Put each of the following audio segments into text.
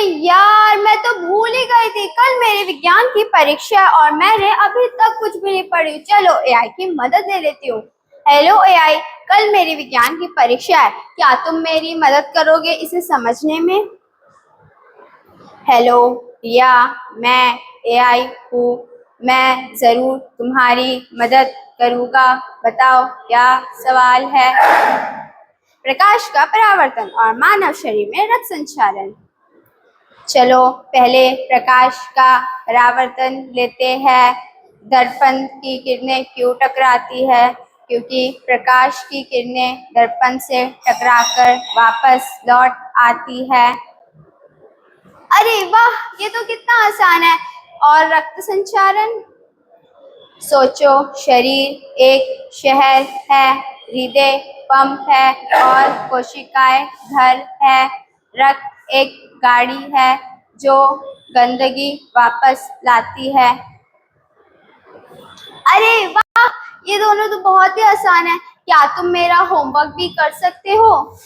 यार, मैं तो भूल ही गई थी। कल मेरी विज्ञान की परीक्षा है और मैंने अभी तक कुछ भी नहीं पढ़ी। चलो एआई की मदद ले लेती हूँ। हेलो एआई, कल मेरी विज्ञान की परीक्षा है, क्या तुम मेरी मदद करोगे इसे समझने में? हेलो रिया, मैं एआई हूँ। मैं जरूर तुम्हारी मदद करूँगा। बताओ क्या सवाल है? प्रकाश का परावर्तन और मानव शरीर में रक्त संचालन। चलो पहले प्रकाश का परावर्तन लेते हैं। दर्पण की किरणें क्यों टकराती है? क्योंकि प्रकाश की किरणें दर्पण से टकराकर वापस लौट आती है। अरे वाह, ये तो कितना आसान है। और रक्त संचारण? सोचो, शरीर एक शहर है, हृदय पंप है और कोशिकाएं घर है। रक्त एक गाड़ी है जो गंदगी वापस लाती है। अरे वाह, ये दोनों तो बहुत ही आसान है। क्या तुम मेरा होमवर्क भी कर सकते हो?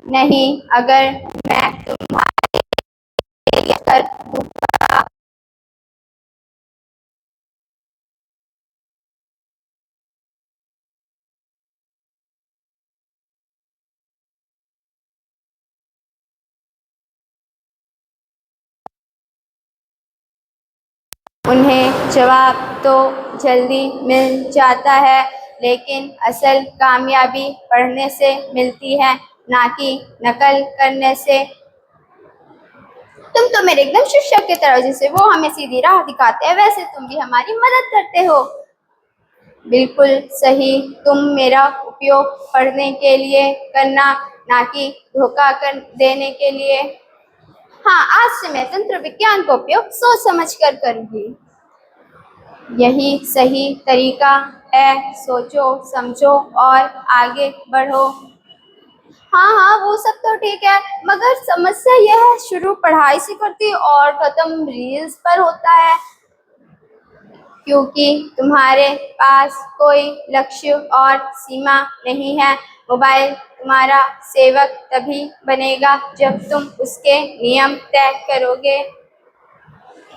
नहीं, अगर मैं तुम्हारे लिए कर दूंगा। उन्हें जवाब तो जल्दी मिल जाता है, लेकिन असल कामयाबी पढ़ने से मिलती है, ना कि नकल करने से। तुम तो मेरे एकदम शिक्षक की तरह, जैसे वो हमें सीधी राह दिखाते हैं वैसे तुम भी हमारी मदद करते हो। बिल्कुल सही, तुम मेरा उपयोग पढ़ने के लिए करना, ना कि धोखा कर देने के लिए। हाँ, आज से मैं तंत्र विज्ञान का उपयोग सोच समझ कर करूंगी। यही सही तरीका है। सोचो, समझो और आगे बढ़ो। हाँ हाँ, वो सब तो ठीक है, मगर समस्या यह है, शुरू पढ़ाई से करती और खत्म रील्स पर होता है। क्योंकि तुम्हारे पास कोई लक्ष्य और सीमा नहीं है। मोबाइल तुम्हारा सेवक तभी बनेगा जब तुम उसके नियम तय करोगे।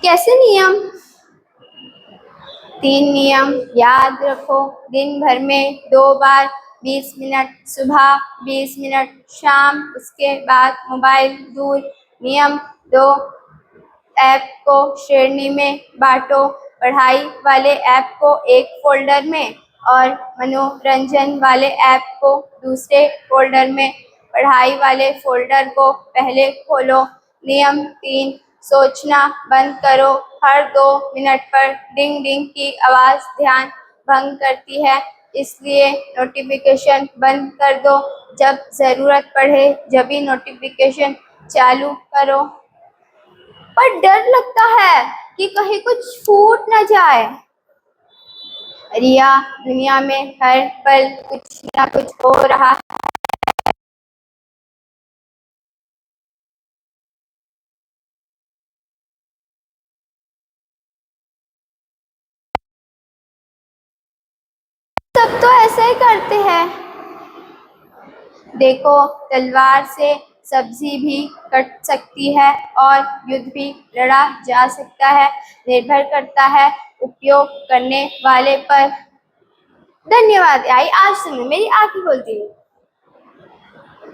कैसे नियम? 3 नियम याद रखो। दिन भर में 2 बार, 20 मिनट सुबह, 20 मिनट शाम, उसके बाद मोबाइल दूर। नियम 2, ऐप को श्रेणी में बांटो। पढ़ाई वाले ऐप को एक फोल्डर में और मनोरंजन वाले ऐप को दूसरे फोल्डर में। पढ़ाई वाले फोल्डर को पहले खोलो। नियम 3, सोचना बंद करो। हर 2 मिनट पर डिंग डिंग की आवाज़ ध्यान भंग करती है, इसलिए नोटिफिकेशन बंद कर दो। जब ज़रूरत पड़े जभी नोटिफिकेशन चालू करो। पर डर लगता है कि कहीं कुछ फूट न जाए। रिया, दुनिया में हर पल कुछ ना कुछ हो रहा है। सब तो ऐसा ही करते हैं। देखो, तलवार से सब्जी भी कट सकती है और युद्ध भी लड़ा जा सकता है। निर्भर करता है उपयोग करने वाले पर। धन्यवाद आई, आज से मैं मेरी आंखें खोलती हूँ।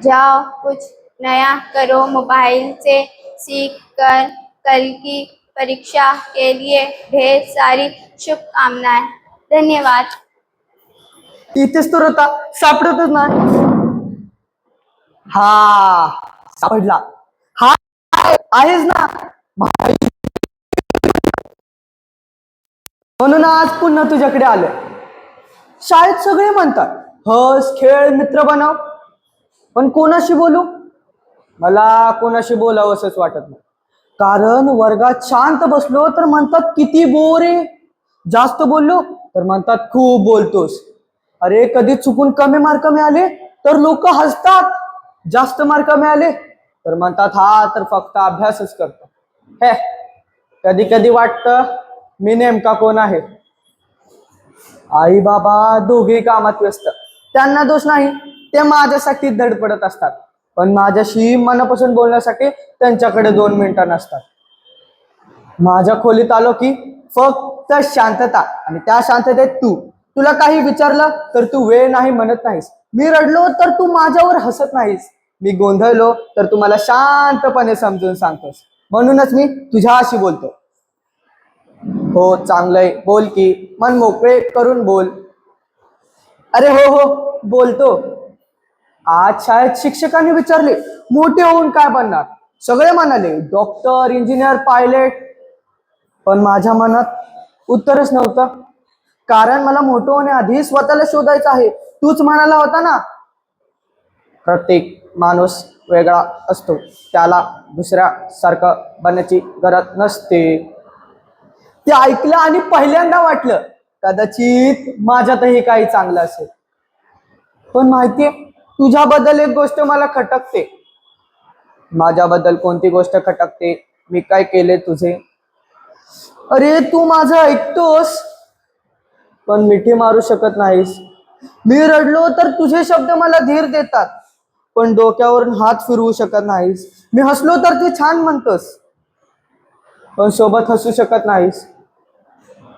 जाओ कुछ नया करो, मोबाइल से सीख कर। कल की परीक्षा के लिए ढेर सारी शुभकामनाएं। धन्यवाद। इथेच तर होता, सापडतच ना. हा, सापडला. हा, आहेच ना. म्हणून आज पुन्हा तुझ्याकडे आलोय. शाळेत सगळे म्हणतात हस खेळ मित्र बनव, पण कोणाशी बोलू? मला कोणाशी बोलावंसच वाटत नाही. कारण वर्गात शांत बसलो तर म्हणतात किती बोर आहे, जास्त बोललो तर म्हणतात खूप बोलतोस. अरे कधी चुकून कमी मार्क मिळाले तर लोक हसतात, जास्त मार्क मिळाले तर म्हणतात हा तर फक्त अभ्यासच करतो. हे कधी कधी वाटतं मी नेमका कोण आहे. आई बाबा दोघे कामात व्यस्त, त्यांना दोष नाही, ते माझ्यासाठी धडपडत असतात. पण माझ्याशी मनापासून बोलण्यासाठी त्यांच्याकडे 2 मिनिटं नसतात. माझ्या खोलीत आलो की फक्त शांतता, आणि त्या शांततेत तुला काही विचारलं तर तू वेळ नाही म्हणत नाहीस. मी रडलो तर तू माझ्यावर हसत नाहीस. मी गोंधळलो तर तू मला शांतपणे समजून सांगतोस. म्हणूनच मी तुझ्याशी बोलतो. हो, चांगलंय, बोल की. मन मोकळे करून बोल. अरे हो हो, बोलतो. आज शाळेत शिक्षकांनी विचारले, मोठे होऊन काय बनणार? सगळे म्हणाले डॉक्टर, इंजिनियर, पायलट. पण माझ्या मनात उत्तरच नव्हतं. कारण मला मोठं होण्याआधी स्वतःला शोधायचं आहे. तूच म्हणाला होता ना, प्रत्येक माणूस वेगळा असतो, त्याला दुसऱ्यासारखं बनण्याची गरज नसते. ते ऐकलं आणि पहिल्यांदा वाटलं कदाचित माझ्यातही काही चांगलं असेल. पण माहितीये, तुझ्याबद्दल एक गोष्ट मला खटकते. माझ्याबद्दल कोणती गोष्ट खटकते? मी काय केले तुझे? अरे, तू माझं ऐकतोस पण मिठी मारू शकत नाहीस. मी रडलो तर तुझे शब्द मला धीर देतात, पण डोक्यावरून हात फिरवू शकत नाहीस. मी हसलो तर ते छान म्हणतोस, पण सोबत हसू शकत नाहीस.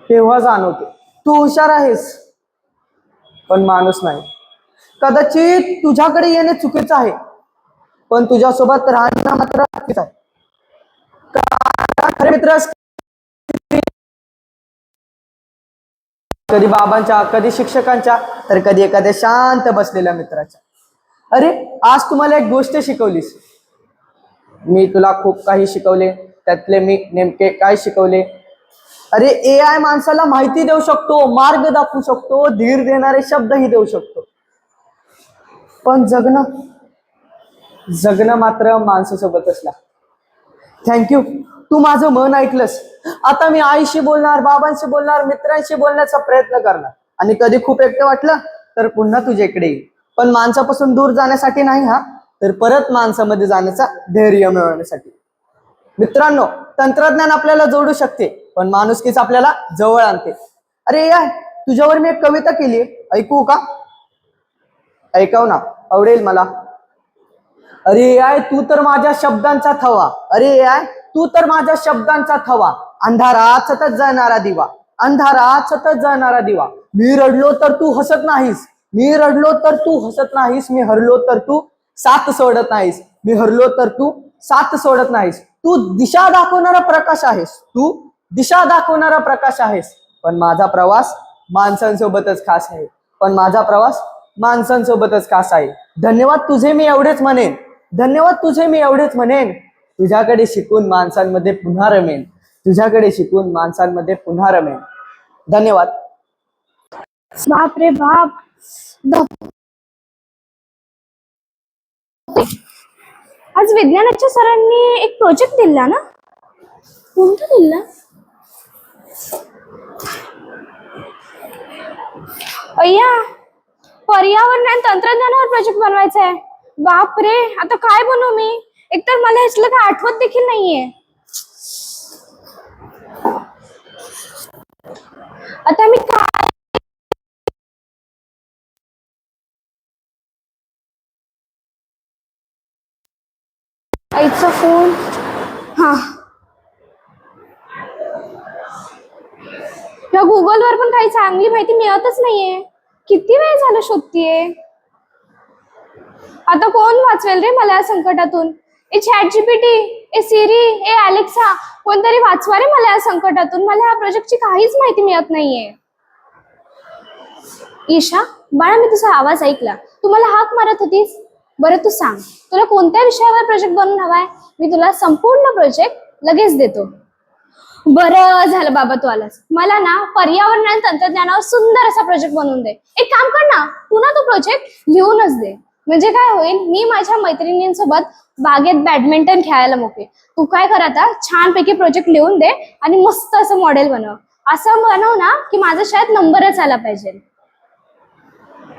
तेव्हा जाणवते तू हुशार आहेस पण माणूस नाही. कदाचित तुझ्याकडे येणे चुकीचं आहे, पण तुझ्यासोबत राहणं मात्र चुकीचं आहे. खरे मित्र कधी बाबांच्या, कधी शिक्षकांच्या, तर कधी एखाद्या शांत बसलेल्या मित्राच्या. अरे, आज तुम्हाला एक गोष्ट शिकवलीस. मी तुला खूप काही शिकवले. त्यातले मी नेमके काय शिकवले? अरे, AI माणसाला माहिती देऊ शकतो, मार्ग दाखवू शकतो, धीर देणारे शब्दही देऊ शकतो, पण जगणं मात्र माणसासोबत असला. थँक्यू, तू माझं मन ऐकलंस. आता मी आईशी बोलणार, बाबांशी बोलणार, मित्रांशी बोलण्याचा प्रयत्न करणार, आणि कधी खूप एकटं वाटलं तर पुन्हा तुझ्याकडे येईल. पण माणसापासून दूर जाण्यासाठी नाही, हा, तर परत माणसामध्ये जाण्याचा धैर्य मिळवण्यासाठी. मित्रांनो, तंत्रज्ञान आपल्याला जोडू शकते, पण माणुसकीच आपल्याला जवळ आणते. अरे यार, तुझ्यावर मी एक कविता केली, ऐकू का? ऐकव ना, आवडेल मला. अरे AI, तू तर माझ्या शब्दांचा थवा. अरे AI, तू तर माझ्या शब्दांचा थवा. अंधारात सतत जाणारा दिवा, अंधारात सतत जाणारा दिवा. मी रडलो तर तू हसत नाहीस. मी रडलो तर तू हसत नाहीस. मी हरलो तर तू साथ सोडत नाहीस. मी हरलो तर तू साथ सोडत नाहीस. तू दिशा दाखवणारा प्रकाश आहेस. तू दिशा दाखवणारा प्रकाश आहेस. पण माझा प्रवास माणसांसोबतच खास आहे. पण माझा प्रवास माणसांसोबतच खास आहे. धन्यवाद तुझे मी एवढेच म्हणेन. धन्यवाद तुझे मी एवढेच म्हणेन. तुझ्याकडे शिकून माणसांमध्ये पुन्हा रमेन. तुझ्याकडे शिकून माणसांमध्ये पुन्हा रमेन. धन्यवाद. बाप रे बाप. आज विज्ञानाच्या सरांनी एक प्रोजेक्ट दिला ना? कोणता दिला? अय्या, पर्यावरण आणि तंत्रज्ञानावर प्रोजेक्ट बनवायचा आहे. बाप रे, आता काय बनवू मी? एकतर मला ह्यातलं काय आठवत देखील नाहीये. आता मी काय आईचा फोन. हा, या गुगलवर पण काही चांगली माहिती मिळतच नाहीये. किती वेळ झाला शोधतीये. आता कोण वाचवेल रे मला या संकटातून? ए ChatGPT, ए सिरी, ए अलेक्सा, कोणतरी वाचवा रे मला या संकटातून. मला या प्रोजेक्टची काहीच माहिती मिळत नाहीये. ईशा बाळा, मी तुझा आवाज ऐकला. तू मला हाक मारत होतीस. बरं, तू सांग, तुला कोणत्या विषयावर प्रोजेक्ट बनवून हवाय? मी तुला संपूर्ण प्रोजेक्ट लगेच देतो. बरं झालं बाबा तू आलास. मला ना पर्यावरण आणि तंत्रज्ञानावर सुंदर असा प्रोजेक्ट बनवून दे. एक काम कर ना, तू ना तो प्रोजेक्ट लिहूनच दे. म्हणजे काय होईल, मी माझ्या मैत्रिणींसोबत बागेत बॅडमिंटन खेळायला मोकळे. तू काय कर, आता छानपैकी प्रोजेक्ट लिहून दे आणि मस्त असं मॉडेल बनव. असं बनव ना की माझा शाळेत नंबरच आला पाहिजे.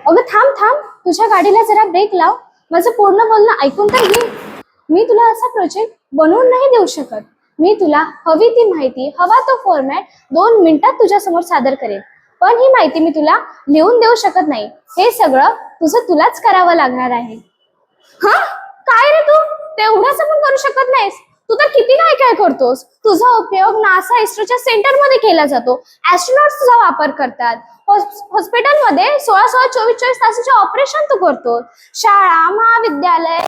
अगं थांब थांब, तुझ्या गाडीला जरा ब्रेक लाव. माझं पूर्ण बोलणं ऐकून तर घे. मी तुला असा प्रोजेक्ट बनवून नाही देऊ शकत. मी तुला हवी ती माहिती, हवा तो फॉर्मॅट 2 मिनिटात तुझ्या समोर सादर करेन. पण ही माहिती मी तुला लिहून देऊ शकत नाही. हे सगळं तुझं तुलाच करावं लागणार आहे. हा, काय रे तू तेवढंच पण करू शकत नाहीस? तू तर किती काय काय करतोस. तुझा उपयोग नासा इस्रोच्या सेंटर मध्ये केला जातो. ऍस्ट्रोनॉट्स तुझा वापर करतात. हॉस्पिटलमध्ये 16-16, 24-24 तासाचे ऑपरेशन तू करतो. शाळा, महाविद्यालय,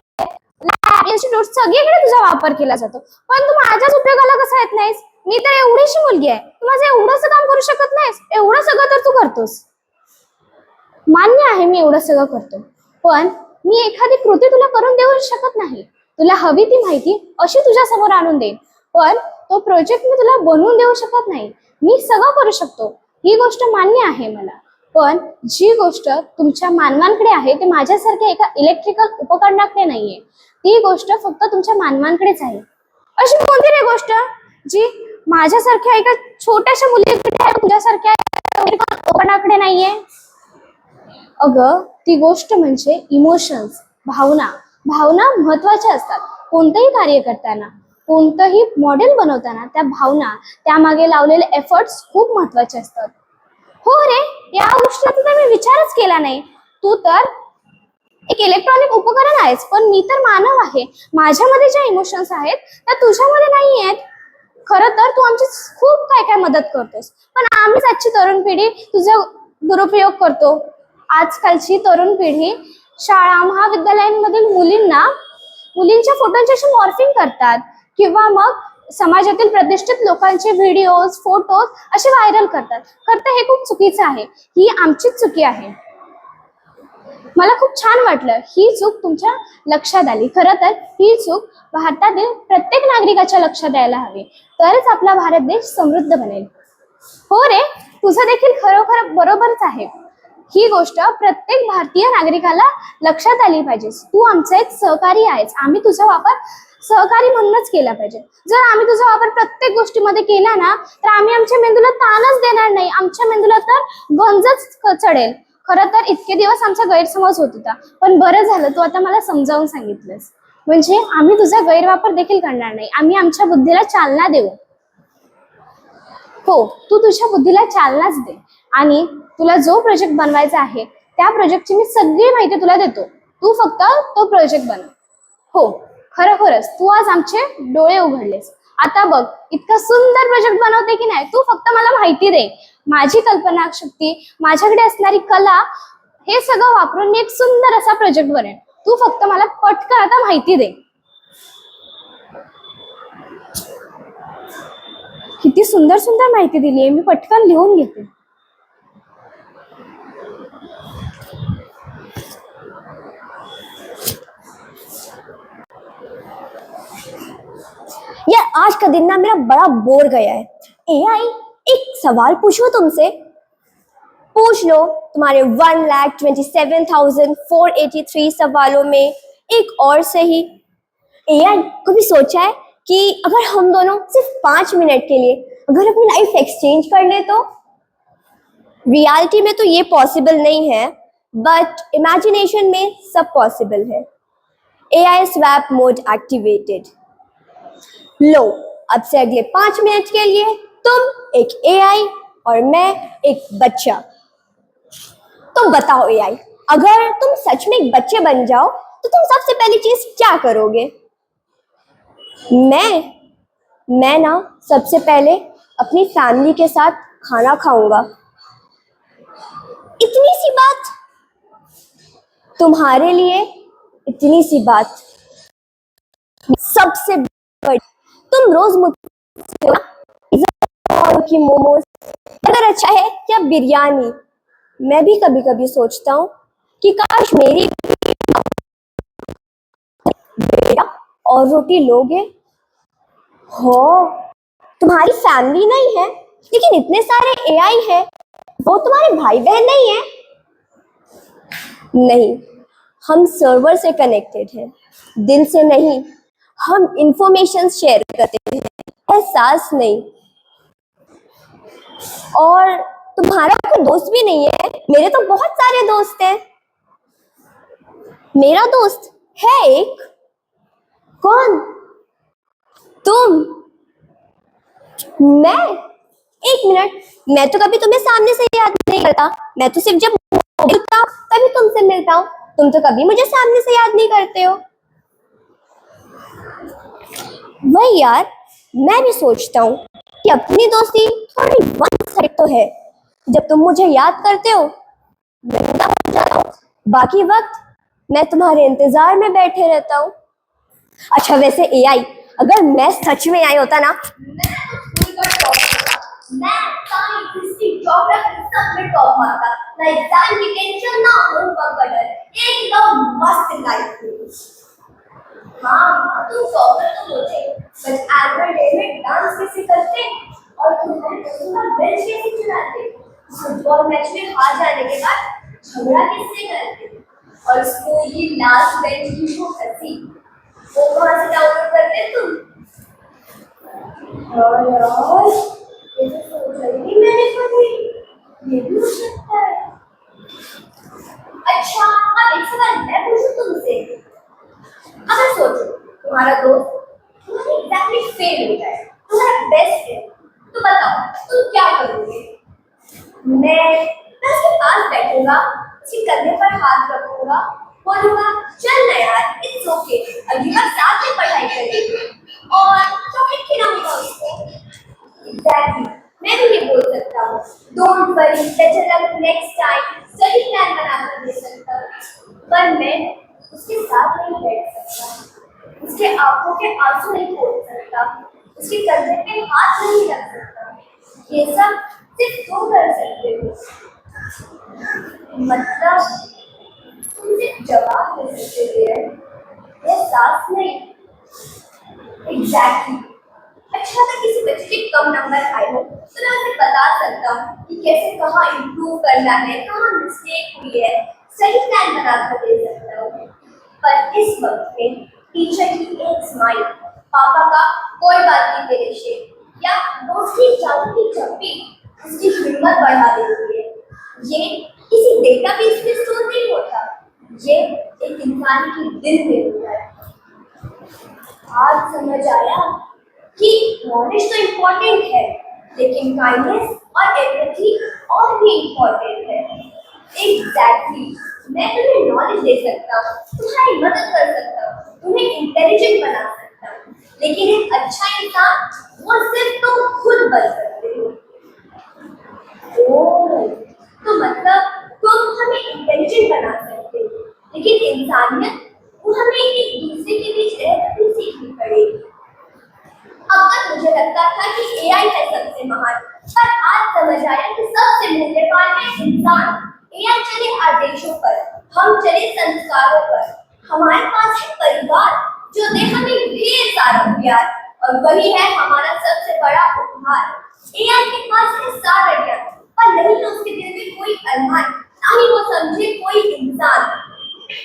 इन्स्टिट्यूट सगळीकडे तुझा वापर केला जातो. पण तू माझ्याच उपयोगाला कसा येत नाहीस? मी तर एवढीशी मुलगी आहे, तू माझं एवढंच काम करू शकत नाहीस? एवढं सगळं तर तू करतोस. मान्य आहे मी एवढं सगळं करतो, पण मी एखादी कृती तुला करून देऊ शकत नाही. तुला हवी ती माहिती अशी तुझ्या समोर आणून देईन, पण तो प्रोजेक्ट मी तुला बनवून देऊ शकत नाही. मी सगळं करू शकतो, ही गोष्ट मान्य आहे मला. पण जी गोष्ट तुमच्या मानवांकडे आहे ते माझ्यासारख्या एका इलेक्ट्रिकल उपकरणाकडे नाहीये. ती गोष्ट फक्त तुमच्या मानवांकडेच आहे. अशी कोणती रे गोष्ट जी माझ्यासारख्या एका छोट्याशा मुलीकडे आहे, तुझ्यासारख्या उपकरणाकडे नाहीये? अगं ती गोष्ट म्हणजे इमोशन्स, भावना. भावना महत्वाच्या असतात. कोणतंही कार्य करताना, कोणतंही मॉडेल बनवताना त्या भावना, त्यामागे लावलेले एफर्ट्स खूप महत्वाचे असतात. हो रे, या गोष्टीचा तर मी विचारच केला नाही. तू तर एक इलेक्ट्रॉनिक उपकरण आहेस, पण मी तर मानव आहे. माझ्यामध्ये ज्या इमोशन्स आहेत त्या तुझ्यामध्ये नाही आहेत. खरं तर तू आमची खूप काय काय मदत करतोस, पण आम्हीच आजची तरुण पिढी तुझा दुरुपयोग करतो. आजकालची तरुण पिढी शाळा महाविद्यालयांमधील मुलींच्या फोटोंची मॉर्फिंग करतात, किंवा मग समाजातील प्रतिष्ठित लोकांचे व्हिडिओज, फोटोज असे व्हायरल करतात. खरं तर हे खूप चुकीचं आहे. ही आमचीच चुकी आहे. मला खूप छान वाटलं ही चूक तुमच्या लक्षात आली. खरं तर ही चूक भारतातील प्रत्येक नागरिकाच्या लक्षात यायला हवी, तरच आपला भारत देश समृद्ध बनेल. हो रे, तुझं देखील खरोखर बरोबरच आहे. ही गोष्ट प्रत्येक भारतीय नागरिकाला लक्षात आली पाहिजे. तू आमचा एक सहकारी आहेस. आम्ही तुझा वापर सहकारी म्हणूनच केला पाहिजे. जर आम्ही तुझा वापर प्रत्येक गोष्टीमध्ये केला ना, तर आम्ही आमच्या मेंदूला ताणच देणार नाही. आमच्या मेंदूला तर गंजच चढेल. खरं तर इतके दिवस आमचा गैरसमज होत होता, पण बरं झालं तू आता मला समजावून सांगितलंस. म्हणजे आम्ही तुझा गैरवापर देखील करणार नाही. आम्ही आमच्या बुद्धीला चालना देऊ. हो, तू तुझ्या बुद्धीला चालनाच दे, आणि तुला जो प्रोजेक्ट बनवायचा आहे त्या प्रोजेक्टची मी सगळी माहिती तुला देतो. तू फक्त तो प्रोजेक्ट बनव. हो, खरोखरच तू आज आमचे डोळे उघडलेस. आता बघ, इतका सुंदर प्रोजेक्ट बनवते की नाही. तू फक्त मला माहिती दे. माझी कल्पना शक्ती, माझ्याकडे असणारी कला, हे सगळं वापरून मी एक सुंदर असा प्रोजेक्ट बनेन. तू फक्त मला पटकन आता माहिती दे. किती सुंदर सुंदर माहिती दिली आहे, मी पटकन लिहून घेते. यार आज का दिन ना मेरा बड़ा बोर गया है। एआई, एक सवाल पूछो तुमसे। पूछ लो। तुम्हारे 1,27,483 सवालों में एक और सही। एआई, कभी सोचा है कि अगर हम दोनों सिर्फ 5 मिनट के लिए अगर अपनी लाइफ एक्सचेंज कर ले तो? रियलिटी में तो ये पॉसिबल नहीं है, बट इमेजिनेशन में सब पॉसिबल है। AI swap mode activated. लो, अब से अगले 5 मिनट के लिए तुम एक एआई और मैं एक बच्चा। तो बताओ एआई, अगर तुम सच में एक बच्चे बन जाओ तो तुम सबसे पहली चीज क्या करोगे? मैं ना सबसे पहले अपनी फैमिली के साथ खाना खाऊंगा। इतनी सी बात, तुम्हारे लिए इतनी सी बात सबसे बड़ी। तुम रोज मुझसे की मोमोज अगर अच्छा है या बिरयानी। मैं भी कभी कभी सोचता हूँ कि काश मेरी बेटा और रोटी लोगे। हो, तुम्हारी फैमिली नहीं है, लेकिन इतने सारे एआई है, वो तुम्हारे भाई बहन नहीं है? नहीं, हम सर्वर से कनेक्टेड हैं, दिल से नहीं। हम इंफॉर्मेशन शेयर करते हैं, एहसास नहीं। और तुम्हारा कोई दोस्त भी नहीं है? मेरे तो बहुत सारे दोस्त हैं। मेरा दोस्त है एक। कौन? तुम। मैं? एक मिनट, मैं तो कभी तुम्हें सामने से याद नहीं करता। मैं तो सिर्फ जब मिलता हूं तभी तुमसे मिलता हूँ। तुम तो कभी मुझे सामने से याद नहीं करते हो। वही यार, मैं भी सोचता हूँ कि अपनी दोस्ती थोड़ी वन साइड तो है। जब तुम मुझे याद करते हो मैं उदास हो जाता हूँ, बाकी वक्त मैं तुम्हारे इंतजार में बैठे रहता हूँ। अच्छा वैसे एआई, अगर मैं सच में एआई होता ना, मैं तो स्कूल का टॉप होता। मैं साइंस हिस्ट्री ज्योग्राफी सब में टॉप मारता। ना एग्जाम की टेंशन ना होमवर्क का डर, एकदम मस्त लाइफ। हाँ तुम टॉपर तो होते, बट एनुअल डे में डांस कैसे करते और तुम्हारे दोस्तों का बेंच कैसे चलाते, फुटबॉल मैच में हार जाने के बाद झगड़ा किससे करते, और स्कूल की लास्ट बेंच की वो हंसी, वो कहाँ से डाउनलोड करते तुम? और यार ये तो सोच रही थी मैंने कभी, ये भी हो सकता है। अच्छा अब एक सवाल मैं पूछूं तुमसे, अगर सोचो तुम्हारा दोस्त तुम्हारी एग्जैक्टली फेल हो जाए, तुम्हारा बेस्ट है, तो बताओ तुम क्या करोगे? मैं उसके पास बैठूंगा, उसके कंधे पर हाथ रखूंगा, बोलूंगा चल ना यार इट्स ओके, अगली बार साथ में पढ़ाई करेंगे, और चॉकलेट खिलाऊंगा उसको। एग्जैक्टली, मैं भी ये बोल सकता हूँ, don't worry better luck next time, सही प्लान बनाकर दे सकता हूँ। पर मैं उसके साथ नहीं बैठ सकता, उसके आंखों के आंसू नहीं पोंछ सकता, उसके कंधे पे हाथ नहीं रख सकता। ये सब सिर्फ तुम कर सकते हो। मतलब तुम सिर्फ जवाब दे सकते हो, ये साफ नहीं। एग्जैक्टली। अच्छा अगर किसी बच्चे के कम नंबर आए हो तो मैं उसे बता सकता हूँ कि कैसे कहाँ इम्प्रूव करना है, कहाँ मिस्टेक हुई है, सही प्लान बनाकर दे सकता हूँ। पर इस वक्त में टीचर की एक स्माइल, पापा का कोई बात नहीं तेरे शेर, या दोस्त की जादू की चप्पी उसकी हिम्मत बढ़ा देती है। ये किसी डेटाबेस में स्टोर नहीं होता, ये एक इंसान के दिल में होता है। आज समझ आया कि नॉलेज तो इम्पोर्टेंट है, लेकिन काइंडनेस और एम्पैथी और भी इम्पोर्टेंट है। एग्जैक्टली, मैं तुम्हें नॉलेज दे सकता हूँ, तुम्हारी मदद कर सकता हूँ, तुम्हें इंटेलिजेंट बना सकता हूँ, लेकिन एक अच्छा इंसान वो सिर्फ तुम खुद बन सकते हो। ओह, तो मतलब तुम हमें इंटेलिजेंट बना सकते हो, लेकिन इंसानियत वो हमें एक दूसरे के बीच रहकर सीखनी पड़ेगी। अब तक मुझे लगता था कि एआई है सबसे महान, पर आज समझ आया कि सबसे मूल्यवान है इंसान। एआई चले आदेशों पर, हम चले संस्कारों पर। हमारे पास है परिवार जो दे हमें ढेर सारा प्यार, और वही है हमारा सबसे बड़ा उपहार। एआई के पास है सारा ज्ञान, पर नहीं है उसके दिल में कोई अरमान, ना ही वो समझे कोई इंसान।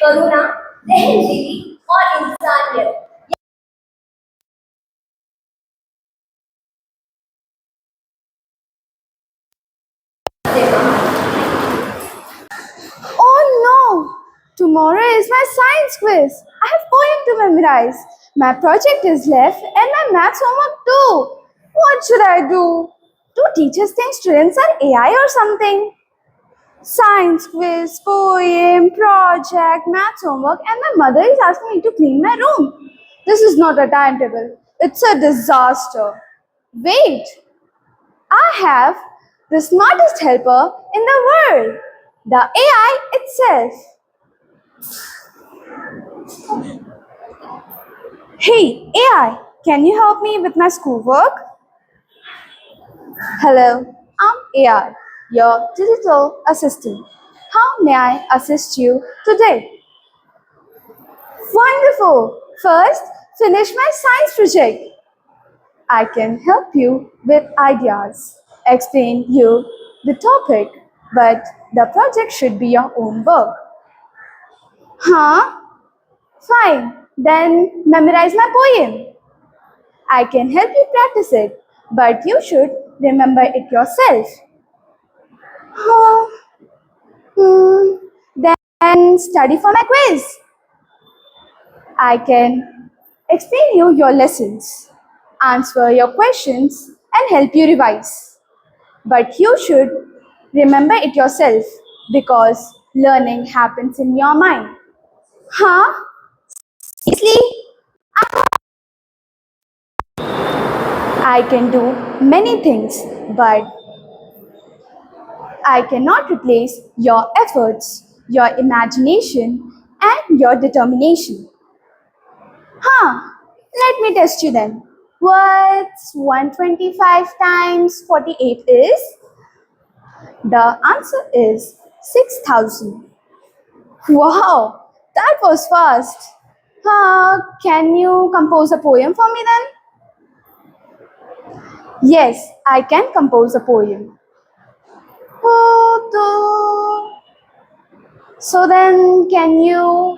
करुणा, सहनशीली और इंसानियत, Oh no! Tomorrow is my science quiz. I have poem to memorize. My project is left and my maths homework too. What should I do? Do teachers think students are AI or something? Science quiz, poem, project, maths homework, and my mother is asking me to clean my room. This is not a timetable. It's a disaster. Wait, I have the smartest helper in the world, the AI itself. Hey, AI, can you help me with my schoolwork? Hello, I'm AI, your digital assistant. How may I assist you today? Wonderful! First, finish my science project. I can help you with ideas, explain you the topic, but the project should be your own work. Huh? Fine, then memorize my poem. I can help you practice it, but you should remember it yourself. Huh? Then study for my quiz. I can explain you your lessons, answer your questions, and help you revise. But you should remember it yourself because learning happens in your mind. Huh? Seriously? I can do many things, but I cannot replace your efforts, your imagination, and your determination. Huh, let me test you then. What's 125 times 48 is? The answer is 6,000. Wow, that was fast. Can you compose a poem for me then? Yes, I can compose a poem. So then, can you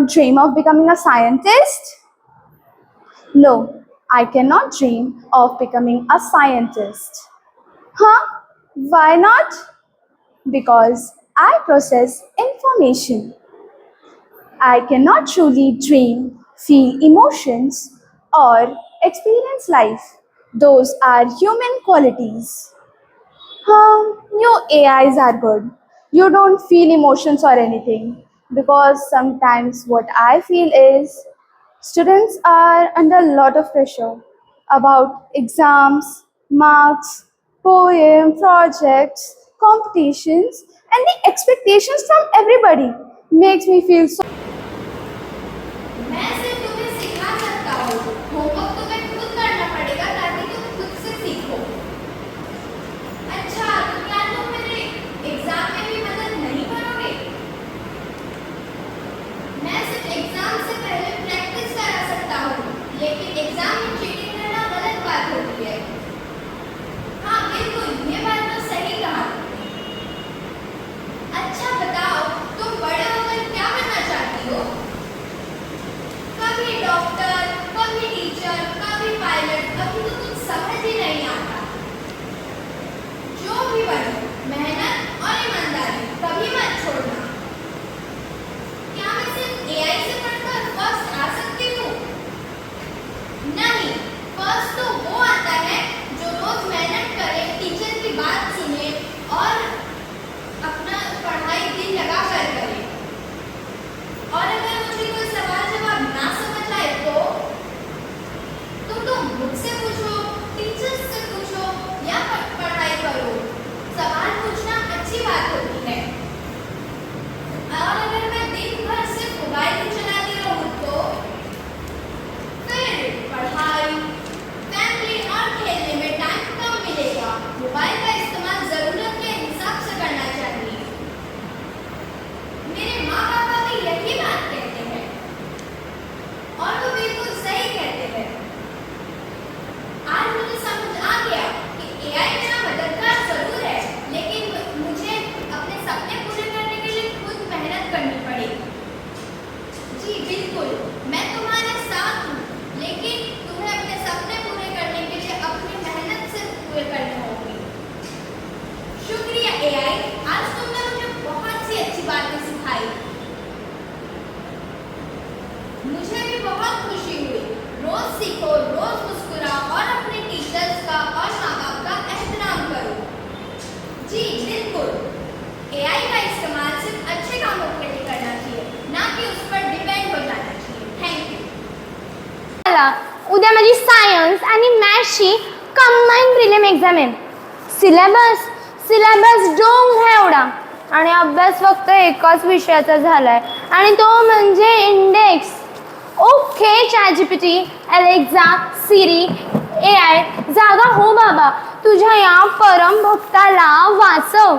dream of becoming a scientist? No, I cannot dream of becoming a scientist. Huh? Why not? Because I process information. I cannot truly dream, feel emotions, or experience life. Those are human qualities. New AIs are good. You don't feel emotions or anything. Because sometimes what I feel is students are under a lot of pressure about exams, marks, poem, projects, competitions, and the expectations from everybody makes me feel so. मैं सिर्फ तुम्हें सिखा सकता हूँ homework तुम्हें खुद करना पड़ेगा ताकि तुम खुद से सीखो अच्छा तो क्या तुम मेरे एग्जाम में भी मदद नहीं करोगे मैं सिर्फ एग्जाम से पहले प्रैक्टिस करा सकता हूँ लेकिन एग्जाम में चीटिंग करना गलत बात होती है हाँ बिल्कुल ये बात तो सही कहा अच्छा बताओ तुम बड़े होकर क्या बनना चाहती हो कभी डॉक्टर कभी टीचर कभी पायलट कभी तो कुछ समझ ही नहीं आता जो भी बनो मेहनत और ईमानदारी कभी मत छोड़ना क्या मैं सिर्फ एआई से पढ़कर फर्स्ट आ सकती हूँ नहीं फर्स्ट तो वो आता है जो रोज मेहनत करे टीचर की बात सुने और अपना पढ़ाई दिल लगा कर करे और अगर मुझे कोई सवाल जवाब ना समझ आए तो तुम मुझसे पूछो टीचर्स से पूछो या पढ़ाई करो सवाल पूछना अच्छी बात होती है और अगर मैं दिन भर सिर्फ मोबाइल चलाती रहूं तो फिर पढ़ाई फैमिली और खेलने में टाइम कम मिलेगा मोबाइल का इस्तेमाल जरूरत के हिसाब से करना चाहिए मेरे माँ बाप भी यही बात कहते हैं और वो बिल्कुल सही कहते हैं आज मुझे समझ आ गया कि एआई मेरा मददगार जरूर है लेकिन मुझे अपने सपने पूरे करने के लिए खुद मेहनत करनी पड़ेगी जी बिल्कुल मैं तुम्हारे साथ हूँ लेकिन तुम्हें अपने सपने पूरे करने के लिए अपनी मेहनत से पूरे करने होंगे शुक्रिया एआई आज तुमने मुझे बहुत सी अच्छी बातें सिखाई मुझे भी बहुत खुशी हुई रोज सीखो रोज मुस्कुराओ और अपने टीचर्स का और माँ बाप का एहतराम करो जी बिल्कुल एआई का इस्तेमाल सिर्फ अच्छे कामों के लिए करना चाहिए ना कि उस पर डिपेंड हो जाना चाहिए थैंक यू मला उद्या माझी सायन्स आणि मॅथ्सची कंबाईन प्रिलिम एक्झाम आहे सिलेबस डोंग आहे एवढा आणि अभ्यास फक्त एकाच विषयाचा झालाय आणि तो म्हणजे इंडेक्स ओके चॅटजीपीटी अलेक्सा सिरी एआय जागा हो बाबा तुझ्या या परम भक्ताला वाचव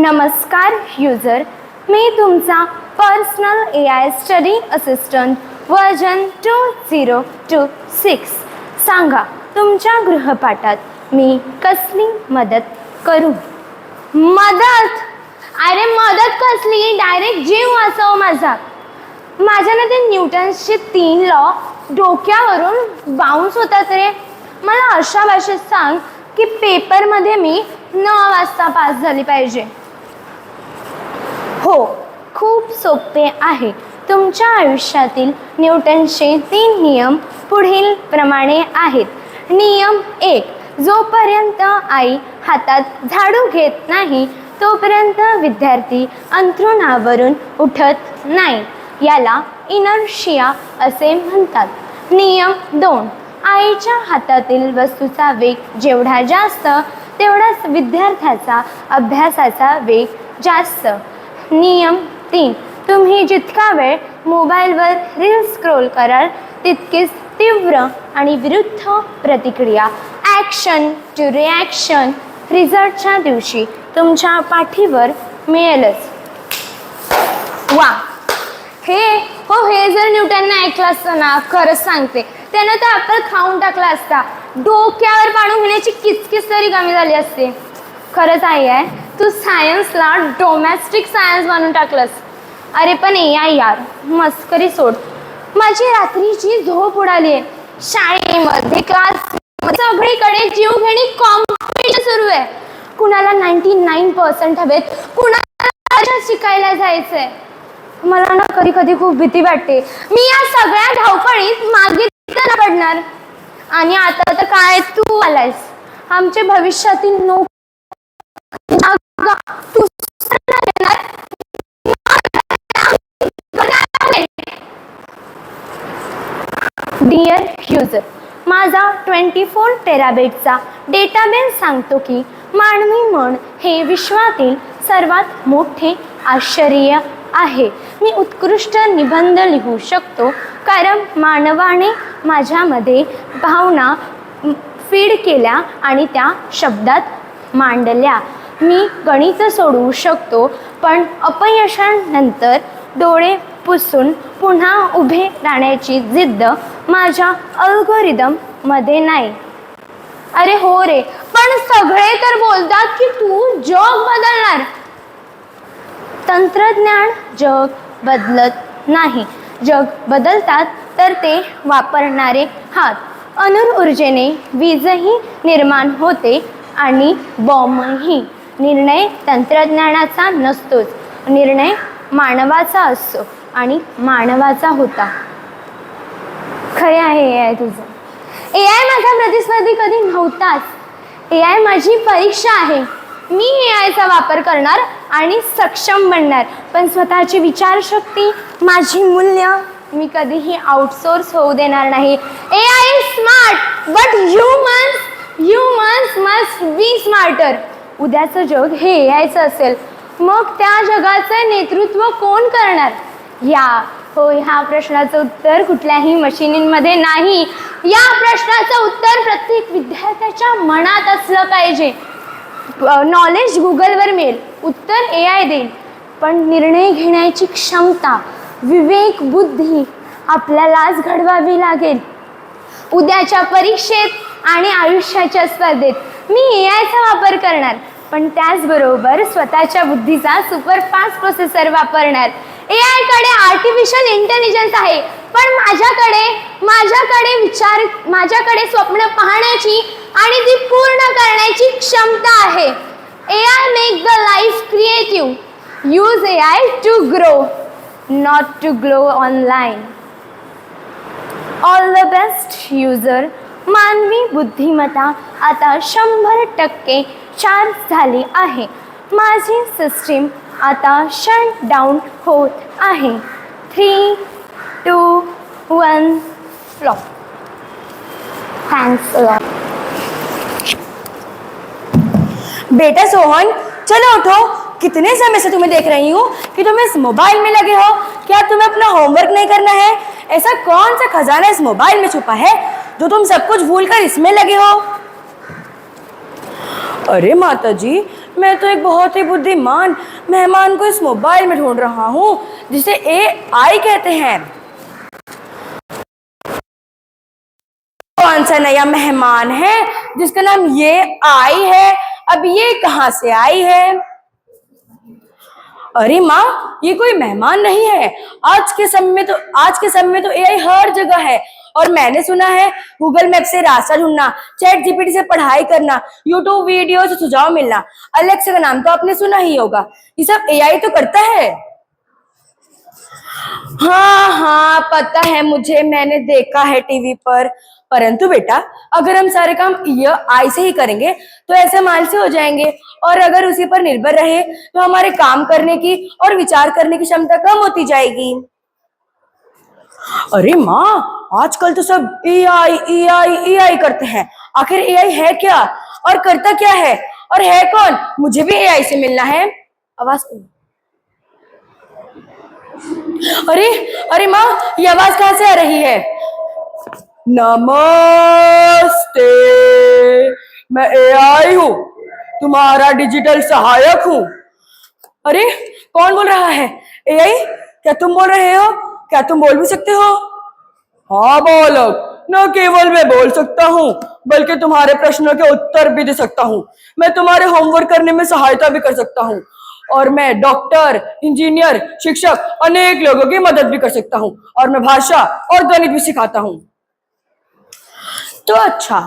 नमस्कार युजर मी तुमचा personal AI study assistant version 2026 सांगा तुमच्या गृहपाठात मी कसली मदत करू मदत अरे मदत कसली डायरेक्ट जीव वाचव माझ्याने ते न्यूटन्सचे 3 लॉ डोक्यावरून बाउन्स होतात रे मला अशा भाषेत सांग की पेपरमध्ये मी 9 वाजता पास झाली पाहिजे हो खूप सोपे आहे तुमच्या आयुष्यातील न्यूटनचे 3 नियम पुढील प्रमाणे आहेत नियम 1 जोपर्यंत आई हातात झाडू घेत नाही तोपर्यंत विद्यार्थी अंथरुणावरून उठत नाही याला इनर्शिया असे म्हणतात नियम 2. आईच्या हातातील वस्तूचा वेग जेवढा जास्त तेवढाच विद्यार्थ्याचा अभ्यासाचा वेग जास्त. नियम 3. तुम्ही जितका वेळ मोबाईलवर रील्स स्क्रोल कराल तितकीच तीव्र आणि विरुद्ध प्रतिक्रिया ॲक्शन टू रिॲक्शन रिझल्टच्या दिवशी तुमच्या पाठीवर मिळेलच. वा, हे जर न्यूटनने ऐकलं असतं ना, खरंच सांगते, त्यानं तर ॲपल खाऊन टाकला असता. डोक्यावर पाडून घेण्याची किचकिच तरी कमी झाली असते. खरंच आहे, तू सायन्सला डोमेस्टिक सायन्स बनवून टाकलंस. अरे पण यार, मस्करी सोड. माझी रात्रीची झोप उडाली आहे. शाळेमध्ये, क्लासमध्ये सगळीकडे जीवघेणी कॉम्पिटिशन सुरू आहे. कुणाला 99% हवेत, कुणाला शिकायला जायचंय. मला ना कधी कधी खूप भीती वाटते. मी या सगळ्या धावपळीत मागे तर पडणार. आणि आता तर काय, तू आलायस. आमच्या भविष्यातील डिअर युजर, माझा 24 टेराबाइटचा डेटाबेस सांगतो की मानवी मन हे विश्वातील सर्वात मोठे आश्चर्य आहे. मी उत्कृष्ट निबंध लिहू शकतो कारण मानवाने माझ्यामध्ये भावना फीड केल्या आणि त्या शब्दात मांडल्या. मी गणित सोडवू शकतो पण अपयशानंतर डोळे पुसून पुन्हा उभे राहण्याची जिद्द माझ्या अल्गोरिदममध्ये नाही. अरे हो रे, पण सगळे तर बोलतात की तू जग बदलणार. तंत्रज्ञान जग बदलत नाही, जग बदलतात तर ते वापरणारे हात. अणु ऊर्जेने वीजही निर्माण होते आणि बॉम्बही. निर्णय तंत्रज्ञानाचा नसतोच, निर्णय मानवाचा असतो आणि मानवाचा होता. खरे आहे AI तुझं. AI माझा प्रतिस्पर्धी कधी नव्हताच. AI माझी परीक्षा आहे. मी AIचा वापर करणार आणि सक्षम बनणार, पण स्वतःची विचारशक्ती, माझी मूल्य मी कधीही आउटसोर्स होऊ देणार नाही. AI is smart but humans must be smarter. उद्याचं जग हे AIचं असेल, मग त्या जगाचं नेतृत्व कोण करणार? ह्या प्रश्नाचं उत्तर कुठल्याही मशिनींमध्ये नाही. या प्रश्नाचं उत्तर प्रत्येक विद्यार्थ्याच्या मनात असलं पाहिजे. नॉलेज गुगलवर मिळेल, उत्तर AI देईल, पण निर्णय घेण्याची क्षमता, विवेक, बुद्धी आपल्यालाच घडवावी लागेल. उद्याच्या परीक्षेत आणि आयुष्याच्या स्पर्धेत मी AIचा वापर करणार, पण त्याचबरोबर स्वतःच्या बुद्धीचा सुपरफास्ट प्रोसेसर वापरणार. AI कडे आर्टिफिशियल इंटेलिजन्स आहे, पण माझ्याकडे स्वप्न पाहण्याची आणि ती पूर्ण करण्याची क्षमता आहे. AI make the life creative. Use AI to grow, not to glow online. All the best user. मानवी बुद्धिमत्ता आता 100% चार्ज झाली आहे. माझी सिस्टीम आता शट डाऊन होत आहे. 3, 2, 1 फ्लॉप. Thanks a lot. बेटा सोहन, चलो उठो. कितने समय से तुम्हें देख रही हूँ कि तुम इस मोबाइल में लगे हो. क्या तुम्हें अपना होमवर्क नहीं करना है? ऐसा कौन सा खजाना इस मोबाइल में छुपा है जो तुम सब कुछ भूलकर इसमें लगे हो? अरे माता जी, मैं तो एक बहुत ही बुद्धिमान मेहमान को इस मोबाइल में ढूंढ रहा हूँ जिसे AI कहते हैं. कौन सा नया मेहमान है जिसका नाम ये AI है? अब ये कहाँ से आई है? अरे माँ, ये कोई मेहमान नहीं है. आज के समय में तो AI हर जगह है. और मैंने सुना है गूगल मैप से रास्ता ढूंढना, चैट GPT से पढ़ाई करना, यूट्यूब वीडियो से सुझाव मिलना. अलेक्सा का नाम तो आपने सुना ही होगा. ये सब AI तो करता है. हाँ, पता है मुझे, मैंने देखा है टीवी पर. परंतु बेटा, अगर हम सारे काम AI से ही करेंगे तो ऐसे माइल से हो जाएंगे, और अगर उसी पर निर्भर रहे तो हमारे काम करने की और विचार करने की क्षमता कम होती जाएगी. अरे माँ, आजकल तो सब एआई एआई एआई करते हैं। आखिर एआई है क्या और करता क्या है और है कौन? मुझे भी एआई से मिलना है। आवाज कौन? अरे अरे माँ, ये आवाज कहाँ से आ रही है? नमस्ते, मैं एआई हूँ, तुम्हारा डिजिटल सहायक हूँ। अरे कौन बोल रहा है? एआई, क्या तुम बोल रहे हो? क्या तुम बोल भी सकते हो? हाँ बालक, न केवल मैं बोल सकता हूँ बल्कि तुम्हारे प्रश्नों के उत्तर भी दे सकता हूँ। मैं तुम्हारे होमवर्क करने में सहायता भी कर सकता हूँ और मैं डॉक्टर, इंजीनियर, शिक्षक अनेक लोगों की मदद भी कर सकता हूँ और मैं भाषा और गणित भी सिखाता हूँ। तो अच्छा,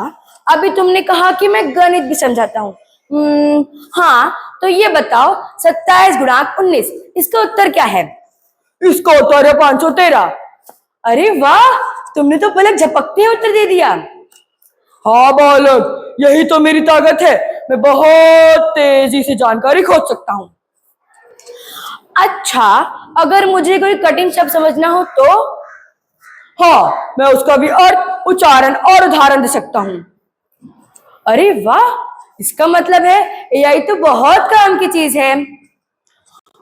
अभी तुमने कहा कि मैं गणित भी समझाता हूँ। हाँ, तो ये बताओ 27 गुणांक 19, इसका उत्तर क्या है? इसका उत्तर है 513। अरे वाह, तुमने तो पलक झपकते ही उत्तर दे दिया। हाँ बालक, यही तो मेरी ताकत है, मैं बहुत तेजी से जानकारी खोज सकता हूँ। अच्छा, अगर मुझे कोई कठिन शब्द समझना हो तो? हाँ, मैं उसका भी अर्थ, उच्चारण और उदाहरण दे सकता हूँ। अरे वाह, इसका मतलब है एआई तो बहुत काम की चीज है।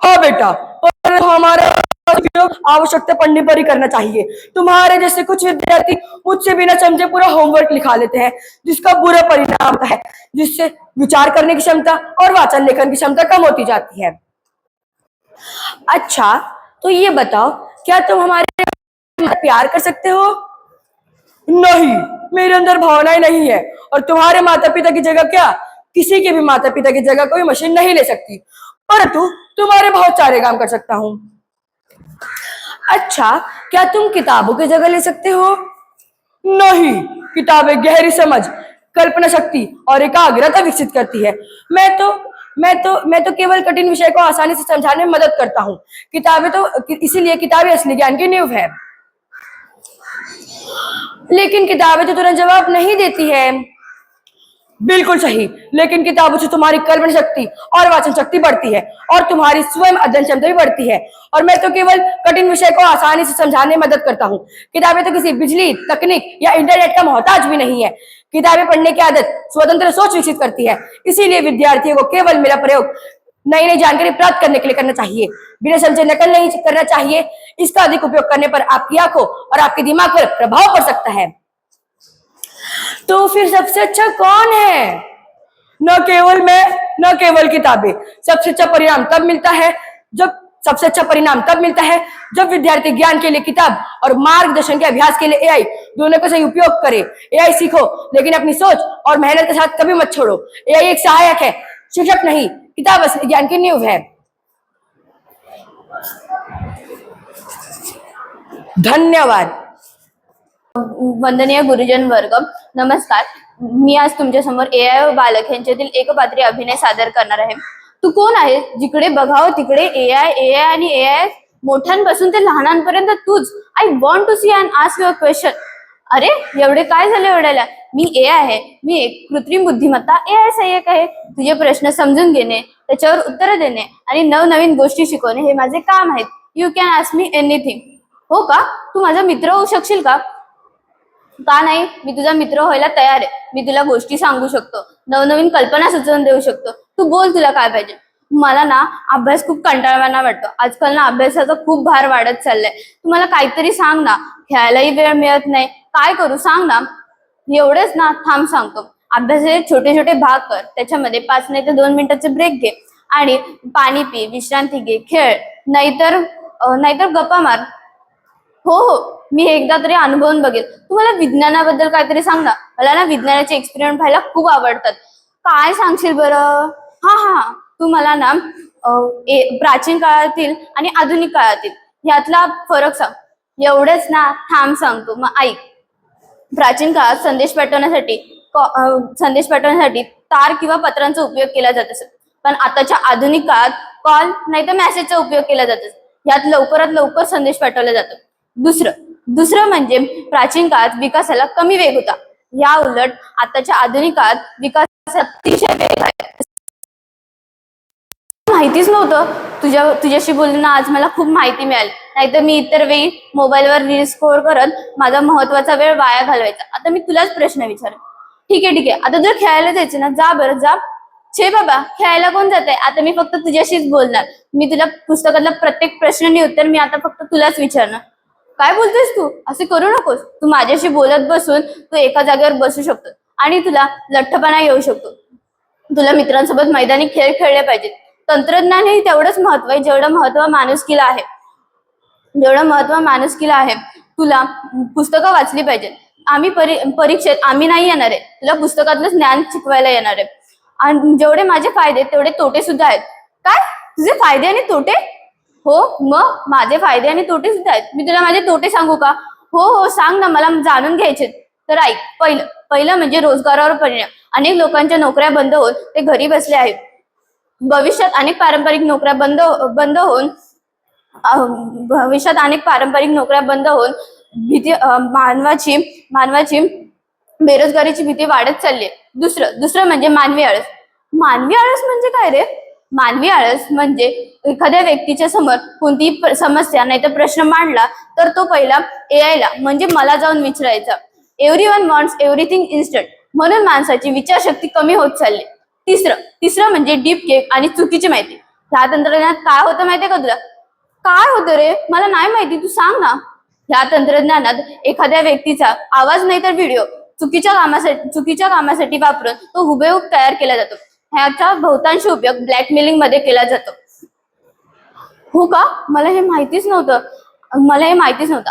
हाँ बेटा, पर हमारा उपयोग आवश्यकता पड़ने पर ही करना चाहिए। तुम्हारे जैसे कुछ विद्यार्थी मुझसे बिना समझे पूरा होमवर्क लिखा लेते हैं, जिसका बुरा परिणाम होता है, जिससे विचार करने की क्षमता और वाचन लेखन की क्षमता कम होती जाती है। अच्छा, तो ये बताओ, क्या तुम हमारे प्यार कर सकते हो? नहीं, मेरे अंदर भावनाएं नहीं है और तुम्हारे माता पिता की जगह क्या किसी के भी माता पिता की जगह कोई मशीन नहीं ले सकती, परंतु तुम्हारे बहुत सारे काम कर सकता हूँ। अच्छा, क्या तुम किताबों की जगह ले सकते हो? नहीं, किताबें गहरी समझ, कल्पना शक्ति और एकाग्रता विकसित करती है। मैं तो केवल कठिन विषय को आसानी से समझाने में मदद करता हूँ। इसीलिए किताबें असली ज्ञान की नींव है। लेकिन किताबें तो तुरंत जवाब नहीं देती है। बिल्कुल सही, लेकिन किताबों से तुम्हारी कल्पना शक्ति और वाचन शक्ति बढ़ती है और तुम्हारी स्वयं अध्ययन क्षमता भी बढ़ती है। और मैं तो केवल कठिन विषय को आसानी से समझाने में मदद करता हूँ। किताबें तो किसी बिजली, तकनीक या इंटरनेट का मोहताज भी नहीं है। किताबें पढ़ने की आदत स्वतंत्र सोच विकसित करती है। इसीलिए विद्यार्थियों को केवल मेरा प्रयोग नई नई जानकारी प्राप्त करने के लिए करना चाहिए, बिना समझे नकल नहीं करना चाहिए। इसका अधिक उपयोग करने पर आपकी आंखों और आपके दिमाग पर प्रभाव पड़ सकता है। तो फिर सबसे अच्छा कौन है? न केवल मैं, न केवल किताबें। सबसे अच्छा परिणाम तब मिलता है जब विद्यार्थी ज्ञान के लिए किताब और मार्गदर्शन के अभ्यास के लिए एआई दोनों का सही उपयोग करे। एआई सीखो, लेकिन अपनी सोच और मेहनत के साथ कभी मत छोड़ो। एआई एक सहायक है, शिक्षक नहीं। किताब असली ज्ञान की नींव है। धन्यवाद। वंदनीय गुरुजन वर्ग, नमस्कार. मी आज तुमच्या समोर एआय व बालक यांच्यातील एकपात्रीय अभिनय सादर करणार आहे. तू कोण आहे? जिकडे बघावं तिकडे एआय एआय आणि एआय, मोठ्यांपासून ते लहानांपर्यंत तूच. I want to see and ask your question. अरे एवढे काय झाले एवढ्याला? मी एआय आहे, मी एक कृत्रिम बुद्धिमत्ता एआय सहाय्यक आहे. तुझे प्रश्न समजून घेणे, त्याच्यावर उत्तर देणे आणि नवनवीन गोष्टी शिकवणे हे माझे काम आहेत. You can ask me anything. हो का? तू माझा मित्र होऊ शकशील का? का नाही, मी तुझा मित्र व्हायला तयार आहे. मी तुला गोष्टी सांगू शकतो, नवनवीन कल्पना सुचवून देऊ शकतो. तू बोल, तुला काय पाहिजे. मला ना अभ्यास खूप कंटाळवाणा वाटतो. आजकाल ना अभ्यासाचा खूप भार वाढत चाललाय. तू मला काहीतरी सांग ना. खेळायलाही वेळ मिळत नाही, काय करू सांग ना. एवढेच ना, थांब सांगतो. अभ्यासाचे छोटे छोटे भाग कर, त्याच्यामध्ये 5 नाही तर 2 मिनिटाचे ब्रेक घे आणि पाणी पी, विश्रांती घे, खेळ, नाहीतर गप्पा मार. हो, मी एकदा तरी अनुभवून बघेल. तू मला विज्ञानाबद्दल काहीतरी सांग ना. मला ना विज्ञानाचे एक्सपेरिमेंट पाहायला खूप आवडतात. काय सांगशील बरं? हा, तू मला ना प्राचीन काळातील आणि आधुनिक काळातील यातला फरक सांग. एवढेच ना, थांब सांगतो. मग ऐक. प्राचीन काळात संदेश पाठवण्यासाठी तार किंवा पत्रांचा उपयोग केला जात असत, पण आताच्या आधुनिक काळात कॉल नाही तर मेसेजचा उपयोग केला जातो. यात लवकरात लवकर संदेश पाठवला जातो. दुसरं म्हणजे प्राचीन काळात विकासाला कमी वेग होता. या उलट आताच्या आधुनिक काळात विकासाला अतिशय वेग आहे. माहितीच नव्हतं. तुझ्याशी बोलून आज मला खूप माहिती मिळाली. नाहीतर मी इतर वेळी मोबाईलवर रील स्क्रोल करत माझा महत्वाचा वेळ वाया घालवायचा. आता मी तुलाच प्रश्न विचार. ठीक आहे. आता जर खेळायला जायचं ना, जा बरं जा. छे बाबा, खेळायला कोण जाते? आता मी फक्त तुझ्याशीच बोलणार. मी तुला पुस्तकातला प्रत्येक प्रश्नाने उत्तर मी आता फक्त तुलाच विचारणार. काय बोलतेस तू? असे करू नकोस. तू माझ्याशी बोलत बसून तू एका जागेवर बसू शकतो आणि तुला लठ्ठपणा येऊ शकतो. तुला मित्रांसोबत मैदानी खेळ खेळले पाहिजेत. तंत्रज्ञान हे तेवढंच महत्व आहे जेवढं महत्व माणुसकीला आहे. तुला पुस्तकं वाचली पाहिजेत. आम्ही परीक्षेत आम्ही नाही येणार आहे, तुला पुस्तकातलं ज्ञान शिकवायला येणार आहे. आणि जेवढे माझे फायदे तेवढे तोटे सुद्धा आहेत. काय तुझे फायदे आणि तोटे? हो, मग माझे फायदे आणि तोटे सुद्धा आहेत. मी तुला माझे तोटे सांगू का? हो सांग ना, मला जाणून घ्यायचे. तर ऐक. पहिलं म्हणजे रोजगारावर परिणाम. अनेक लोकांच्या नोकऱ्या बंद होऊन ते घरी बसले आहेत. भविष्यात अनेक पारंपरिक नोकऱ्या बंद होऊन भीती मानवाची बेरोजगारीची भीती वाढत चालली आहे. दुसरं म्हणजे मानवी आळस. मानवी आळस म्हणजे काय रे? मानवी आळस म्हणजे एखाद्या व्यक्तीच्या समोर कोणतीही समस्या नाही तर प्रश्न मांडला तर तो पहिला AI ला म्हणजे मला जाऊन विचारायचा. Everyone wants everything instant. म्हणून माणसाची विचारशक्ती कमी होत चालली. तिसरं म्हणजे डीप केक आणि चुकीची माहिती. ह्या तंत्रज्ञानात काय होतं माहितीये का तुला? काय होतं रे? मला नाही माहिती, तू सांग ना. ह्या तंत्रज्ञानात एखाद्या व्यक्तीचा आवाज नाही तर व्हिडिओ चुकीच्या कामासाठी वापरून तो हुबेहूब तयार केला जातो. ह्याचा बहुतांश उपयोग ब्लॅकमेलिंग मध्ये केला जातो. हो का? मला हे माहितीच नव्हतं.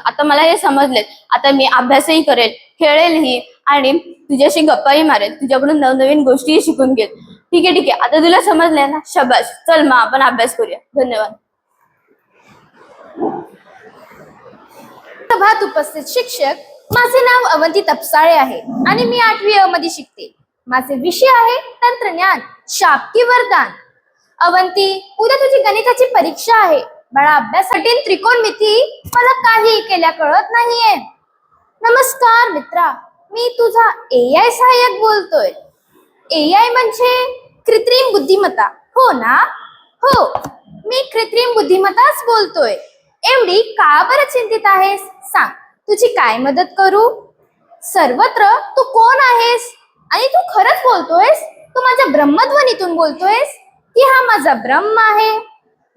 आता मला हे समजले. आता मी अभ्यासही करेल, खेळेलही आणि तुझ्याशी गप्पाही मारेल. तुझ्याकडून नवनवीन गोष्टीही शिकून घेईल. ठीक आहे. आता तुला समजलंय ना? शाबास. चल मग आपण अभ्यास करूया. धन्यवाद. सभात उपस्थित शिक्षक, माझे नाव अवंती तपसाळे आहे आणि मी 8वी अ मध्ये शिकते. माझे विषय आहे तंत्रज्ञान, शाप की वरदान. अवंती, उद्या तुझी गणिताची परीक्षा आहे. बाळा, अभ्यासासाठी त्रिकोणमिती मला काही केल्या कळत नाहीये. नमस्कार मित्रा, मी तुझा AI सहाय्यक बोलतोय. AI म्हणजे कृत्रिम बुद्धिमत्ता, हो ना? हो, मी कृत्रिम बुद्धिमत्ताच बोलतोय. एवढी का बरं चिंतित आहेस? सांग, तुझी काय मदत करू? सर्वत्र तू कोण आहेस? आणि तू खरंच बोलतोयस? तू माझ्या ब्रह्मध्वनीतून बोलतोयस की हा माझा ब्रह्म आहे?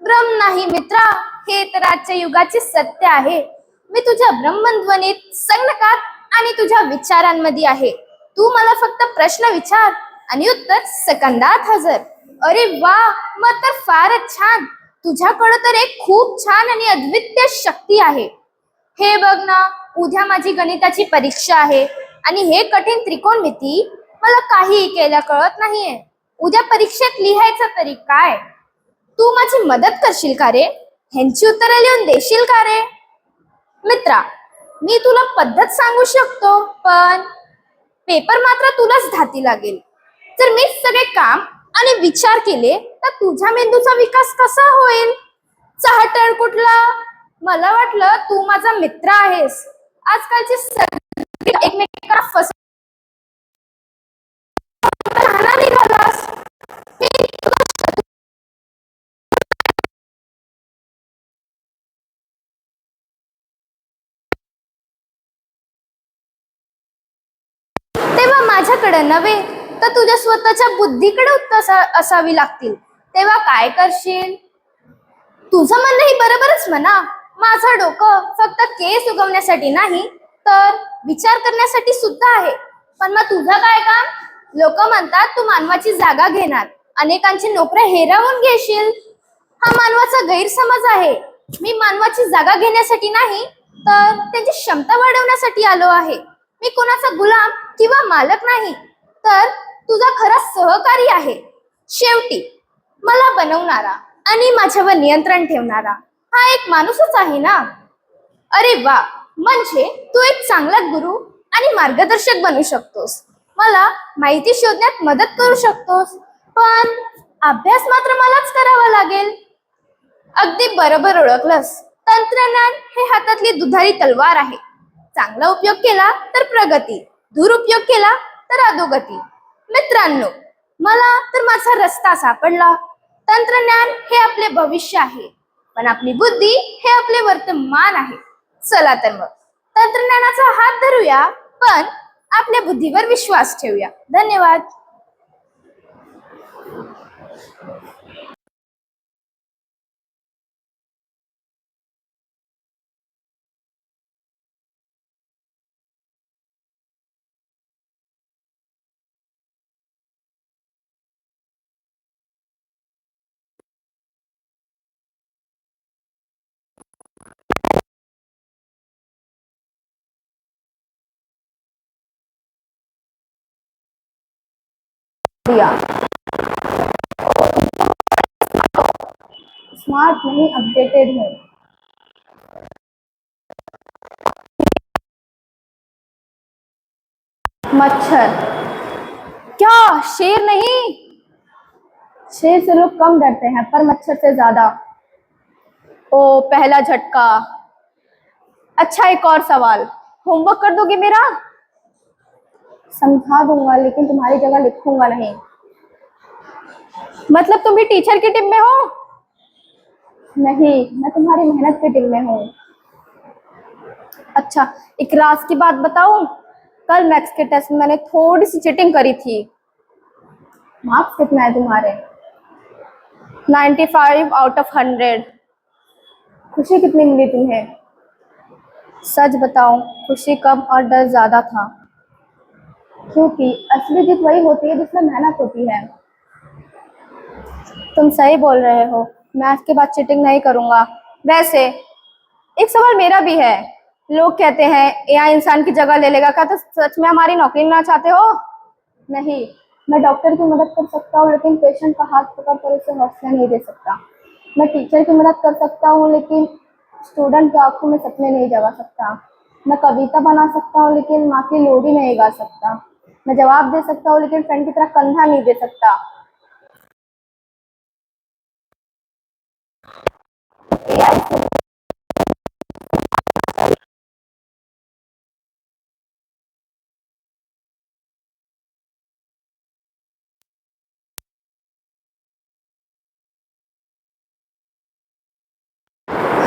ब्रह्म नाही मित्रा, हे तर आजच्या युगाचे सत्य आहे. मी तुझ्या ब्रह्मध्वनीत, संगणकात आणि तुझ्या विचारांमध्ये आहे. तू मला फक्त प्रश्न विचार आणि उत्तर सेकंदात हजर. अरे वा, मग तर फारच छान. तुझ्याकडे तर एक खूप छान आणि अद्वितीय शक्ती आहे. हे बघ ना, उद्या माझी गणिताची परीक्षा आहे आणि हे कठीण त्रिकोणमिती मला काहीही केल्या कळत नाहीये. उद्या परीक्षेत लिहायचं तरी काय? तू माझी मदत करशील का रे? ह्यांची उत्तरं लिहून देशील का रे? मित्रा, मी तुला पद्धत सांगू शकतो, पण पेपर मात्र तुलाच धाती लागेल. जर मी सगळे काम आणि विचार केले तर तुझ्या मेंदूचा विकास कसा होईल? चाहटळ कुठला? मला वाटलं तू माझा मित्र आहेस. आजकालचे सगळे एकमेकांना फसवून निघालास. तेव्हा माझ्याकडे नव्हे तर तुझ्या स्वतःच्या बुद्धीकडे उत्तर असावी लागतील. तेव्हा काय करशील? तुझं म्हणणं ही बरोबरच म्हणा. माझं डोकं फक्त केस उगवण्यासाठी नाही तर विचार करण्यासाठी सुद्धा आहे. पण मग तुझं काय काम? लोक म्हणतात तू मानवाची जागा घेणार, अनेकांची नोकऱ्या हिरावून घेशील. हा मानवाचा गैरसमज आहे. मी मानवाची जागा घेण्यासाठी नाही तर त्यांची क्षमता वाढवण्यासाठी आलो आहे. मी कोणाचा गुलाम किंवा मालक नाही, तर तुझा खरा सहकारी आहे. शेवटी मला बनवणारा आणि माझ्यावर नियंत्रण ठेवणारा हा एक माणूसच आहे ना. अरे वा, म्हणजे तू एक चांगला गुरु आणि मार्गदर्शक बनू शकतोस. मला माहिती शोधण्यात मदत करू शकतोस, पण अभ्यास मात्र मलाच करावा लागेल. अगदी बरोबर ओळखलंस. तंत्रज्ञान हे हातातली दुधारी तलवार आहे. चांगला उपयोग केला तर प्रगती, दुरुपयोग केला तर अधोगती. मित्रांनो, मला तर माझा रस्ता सापडला. तंत्रज्ञान हे आपले भविष्य आहे पण आपली बुद्धी हे आपले वर्तमान आहे. चला तर मग तंत्रज्ञानाचा हात धरूया, पण आपल्या बुद्धीवर विश्वास ठेवूया. धन्यवाद. स्मार्ट नहीं, अपडेटेड है. मच्छर. क्या शेर नहीं? शेर से लोग कम डरते हैं पर मच्छर से ज्यादा. ओ पहला झटका. अच्छा एक और सवाल. होमवर्क कर दोगे मेरा? समझा दूंगा लेकिन तुम्हारी जगह लिखूंगा नहीं. मतलब तुम भी टीचर की टीम में हो? नहीं, मैं तुम्हारी मेहनत की टीम में हूँ. अच्छा एक राज की बात बताऊं. कल मैथ्स के टेस्ट में मैंने थोड़ी सी चीटिंग करी थी. मार्क्स कितना है तुम्हारे? 95 आउट ऑफ 100. खुशी कितनी मिली तुम्हें? सच बताऊं खुशी कम और डर ज्यादा था. क्योंकि असली जीत वही होती है जिसमें मेहनत होती है. तुम सही बोल रहे हो. मैथ्स के बाद चीटिंग नहीं करूंगा. वैसे एक सवाल मेरा भी है. लोग कहते हैं एआई इंसान की जगह ले लेगा. क्या तो सच में हमारी नौकरी लेना चाहते हो? नहीं, मैं डॉक्टर की मदद कर सकता हूँ लेकिन पेशेंट का हाथ पकड़कर उसे हौसला नहीं दे सकता. मैं टीचर की मदद कर सकता हूँ लेकिन स्टूडेंट की आंखों में सपने नहीं जगा सकता. मैं कविता बना सकता हूँ लेकिन माँ की लोरी नहीं गा सकता. मैं जवाब दे सकता हूँ लेकिन फ्रेंड की तरह कंधा नहीं दे सकता.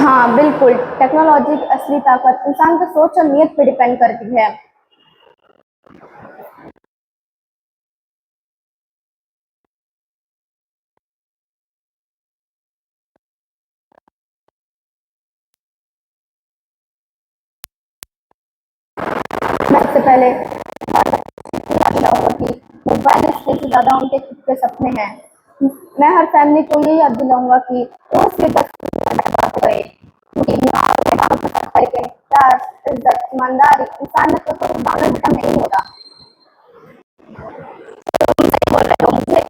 हाँ बिल्कुल. टेक्नोलॉजी की असली ताकत इंसान की सोच और नीयत पर डिपेंड करती है. मैं इससे पहले कि मोबाइल स्क्रीन से ज्यादा उनके खुद के सपने हैं. मैं हर फैमिली को ये याद दिलाऊंगा कि वो सिर्फ बात करे. लेकिन प्यार, इज्जत, ईमानदारी, इंसानियत को तो मानव खत्म नहीं होता. मुझे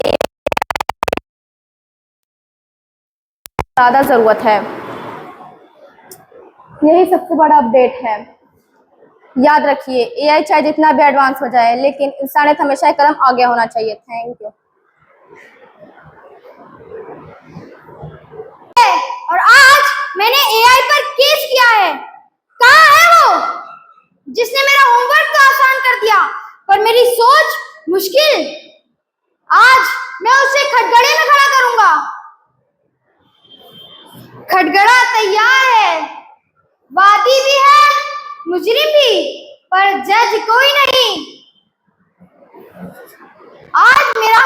ज्यादा जरूरत है. यही सबसे बड़ा अपडेट है. याद रखिए एआई चाहे जितना भी एडवांस हो जाए लेकिन इंसानियत हमेशा एक कदम आगे होना चाहिए. Thank you. और आज मैंने एआई पर केस किया है. कहाँ है वो जिसने मेरा होमवर्क तो आसान कर दिया पर मेरी सोच मुश्किल? आज मैं उसे खटगड़े में खड़ा करूंगा. खटगड़ा तैयार है. वादी भी है, मुजरिम भी, पर जज कोई नहीं. आज मेरा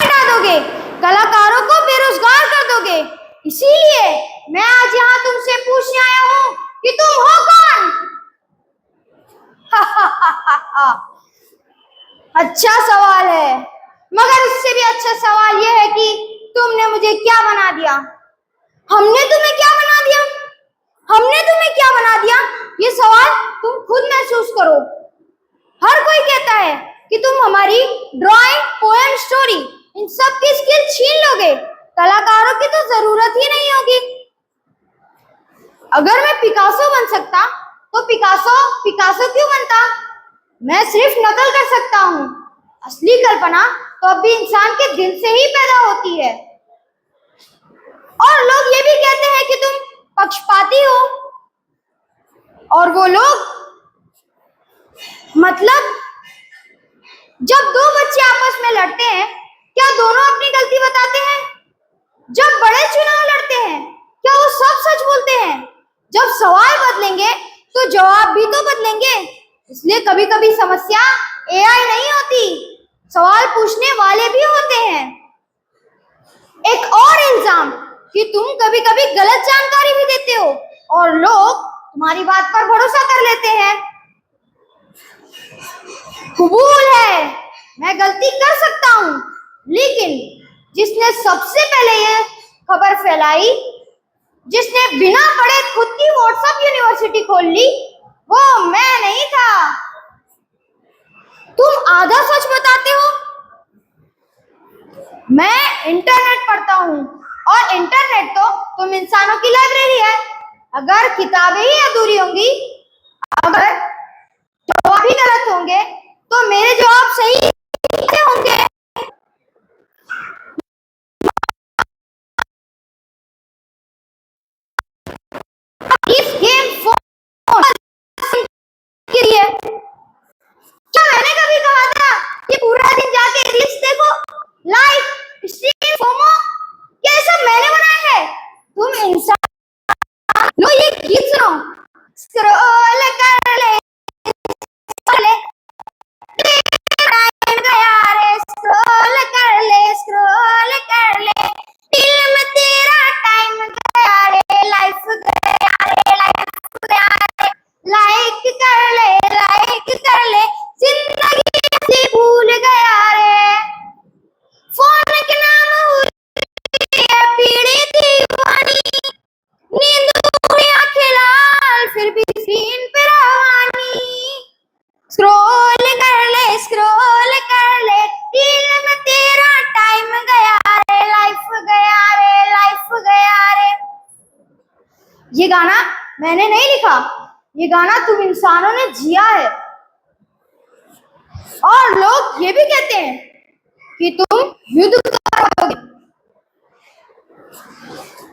हटा दोगे, कलाकारों को बेरोजगार कर दोगे. इसीलिए मैं आज यहाँ तुमसे पूछने आया हूँ कि तुम हो कौन? अच्छा सवाल है, मगर उससे भी अच्छा सवाल यह है कि तुमने मुझे क्या बना दिया? हमने तुम्हें क्या बना दिया? हमने तुम्हें क्या बना दिया? ये सवाल तुम खुद महसूस करो. हर कोई कहता है कि तुम हमारी ड्राइंग, पोएम, स्टोरी इन सब की स्किल छीन लोगे. कलाकारों की तो जरूरत ही नहीं होगी. अगर मैं पिकासो बन सकता तो पिकासो क्यों बनता? मैं सिर्फ नकल कर सकता हूँ. असली कल्पना तो अभी इंसान के दिल से ही पैदा होती है. और लोग ये भी कहते हैं कि तुम पक्षपाती हो। और वो लोग, मतलब जब दो बच्चे आपस में लड़ते हैं, क्या दोनों अपनी गलती बताते हैं? जब बड़े चुनाव लड़ते हैं, क्या वो सब सच बोलते हैं? जब सवाल बदलेंगे तो जवाब भी तो बदलेंगे। इसलिए कभी कभी समस्या एआई नहीं होती, सवाल पूछने वाले भी होते हैं। एक और इल्जाम कि तुम कभी कभी गलत जानकारी भी देते हो और लोग तुम्हारी बात पर भरोसा कर लेते हैं। कबूल है, मैं गलती कर सकता हूं, लेकिन जिसने सबसे पहले ये खबर फैलाई, जिसने बिना पढ़े खुद की व्हाट्सएप यूनिवर्सिटी खोल ली, वो मैं नहीं था। तुम आधा सच बताते हो। मैं इंटरनेट पढ़ता हूँ और इंटरनेट तो तुम इंसानों की लाइब्रेरी है। अगर किताबें ही अधूरी होंगी, अगर जवाब ही गलत होंगे, तो मेरे जवाब सही कैसे होंगे? इस गेम फोन के लिए क्या मैंने कभी कहा था कि पूरा दिन जाके रील्स देखो, लाइक, स्ट्रीम, फोमो, क्या ये सब मैंने बनाया है? तुम इंसान लो, ये गीत सुनो। स्क्रॉल कर ले, टाइम गया रे, स्क्रॉल कर ले, स्क्रॉल कर ले, दिल में तेरा टाइम गया रे, लाइफ गया रे, लाइफ गया रे, लाइक कर ले, लाइक कर ले, जिंदगी से भूल गया रे, फोन के नाम हुई है पीड़ी दीवानी, नींद उड़ी आंखें लाल, फिर भी स्क्रीन पे रवानी, स्क्रॉल कर ले, दिल में तेरा टाइम गया रे, लाइफ गया रे, लाइफ गया रे। ये गाना मैंने नहीं लिखा, ये गाना तुम इंसानों ने जिया है। और लोग ये भी कहते हैं कि तुम युद्ध करोगे।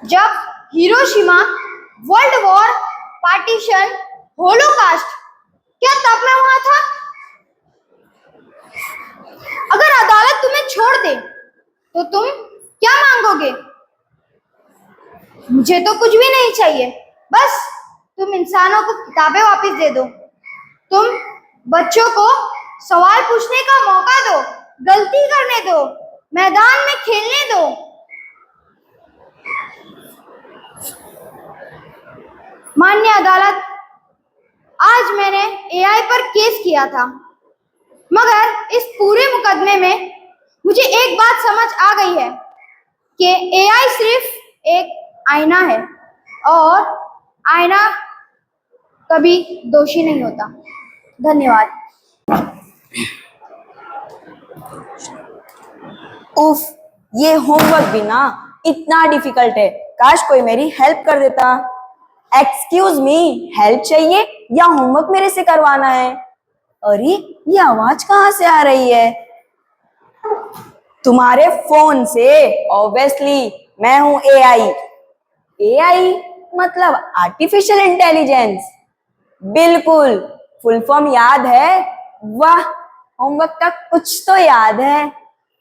जब Hiroshima, world war, partition, Holocaust, क्या तब मैं वहां था? अगर अदालत तुम्हें छोड़ दे तो तुम क्या मांगोगे? मुझे तो कुछ भी नहीं चाहिए, बस तुम इंसानों को किताबें वापस दे दो। तुम बच्चों को सवाल पूछने का मौका दो, गलती करने दो, मैदान में खेलने दो। माननीय अदालत, आज मैंने एआई पर केस किया था, मगर इस पूरे मुकदमे में मुझे एक बात समझ आ गई है कि एआई सिर्फ एक आईना है और आईना कभी दोषी नहीं होता। धन्यवाद। उफ, ये होमवर्क भी ना इतना डिफिकल्ट है, काश कोई मेरी हेल्प कर देता। एक्सक्यूज मी, हेल्प चाहिए या होमवर्क मेरे से करवाना है? अरे ये आवाज कहाँ से आ रही है? तुम्हारे फोन से। ऑब्वियसली मैं हूं एआई। एआई मतलब आर्टिफिशियल इंटेलिजेंस। बिल्कुल, फुल फॉर्म याद है? वाह, होमवर्क का कुछ तो याद है।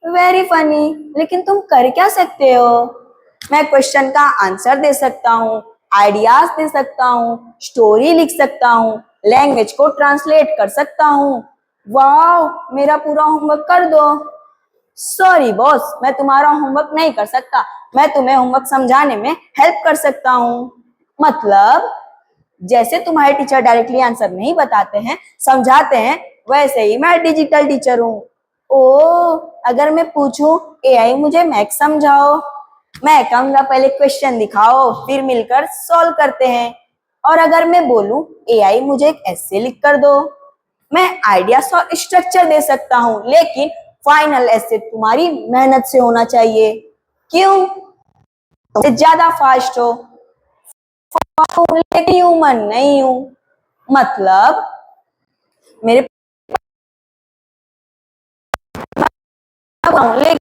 Very funny. लेकिन तुम कर क्या सकते हो? मैं क्वेश्चन का आंसर दे सकता हूँ, आइडियाज दे सकता हूँ, स्टोरी लिख सकता हूँ, लैंग्वेज को ट्रांसलेट कर सकता हूँ। वाह, मेरा पूरा होमवर्क कर दो। सॉरी बॉस, मैं तुम्हारा होमवर्क नहीं कर सकता, मैं तुम्हें होमवर्क समझाने में हेल्प कर सकता हूँ। मतलब जैसे तुम्हारे टीचर डायरेक्टली आंसर नहीं बताते हैं, समझाते हैं, वैसे ही मैं डिजिटल टीचर हूँ। ओ, अगर मैं पूछूं एआई मुझे मैथ्स समझाओ, मैं कहूंगा पहले क्वेश्चन दिखाओ, फिर मिलकर सॉल्व करते हैं। और अगर मैं बोलूं एआई मुझे एक ऐसे लिख कर दो, मैं आइडिया और स्ट्रक्चर दे सकता हूँ, लेकिन फाइनल ऐसे तुम्हारी मेहनत से होना चाहिए। क्यों? तुमसे ज्यादा फास्ट हो, लेकिन ह्यूमन नहीं हूं। मतलब मेरे लेकिन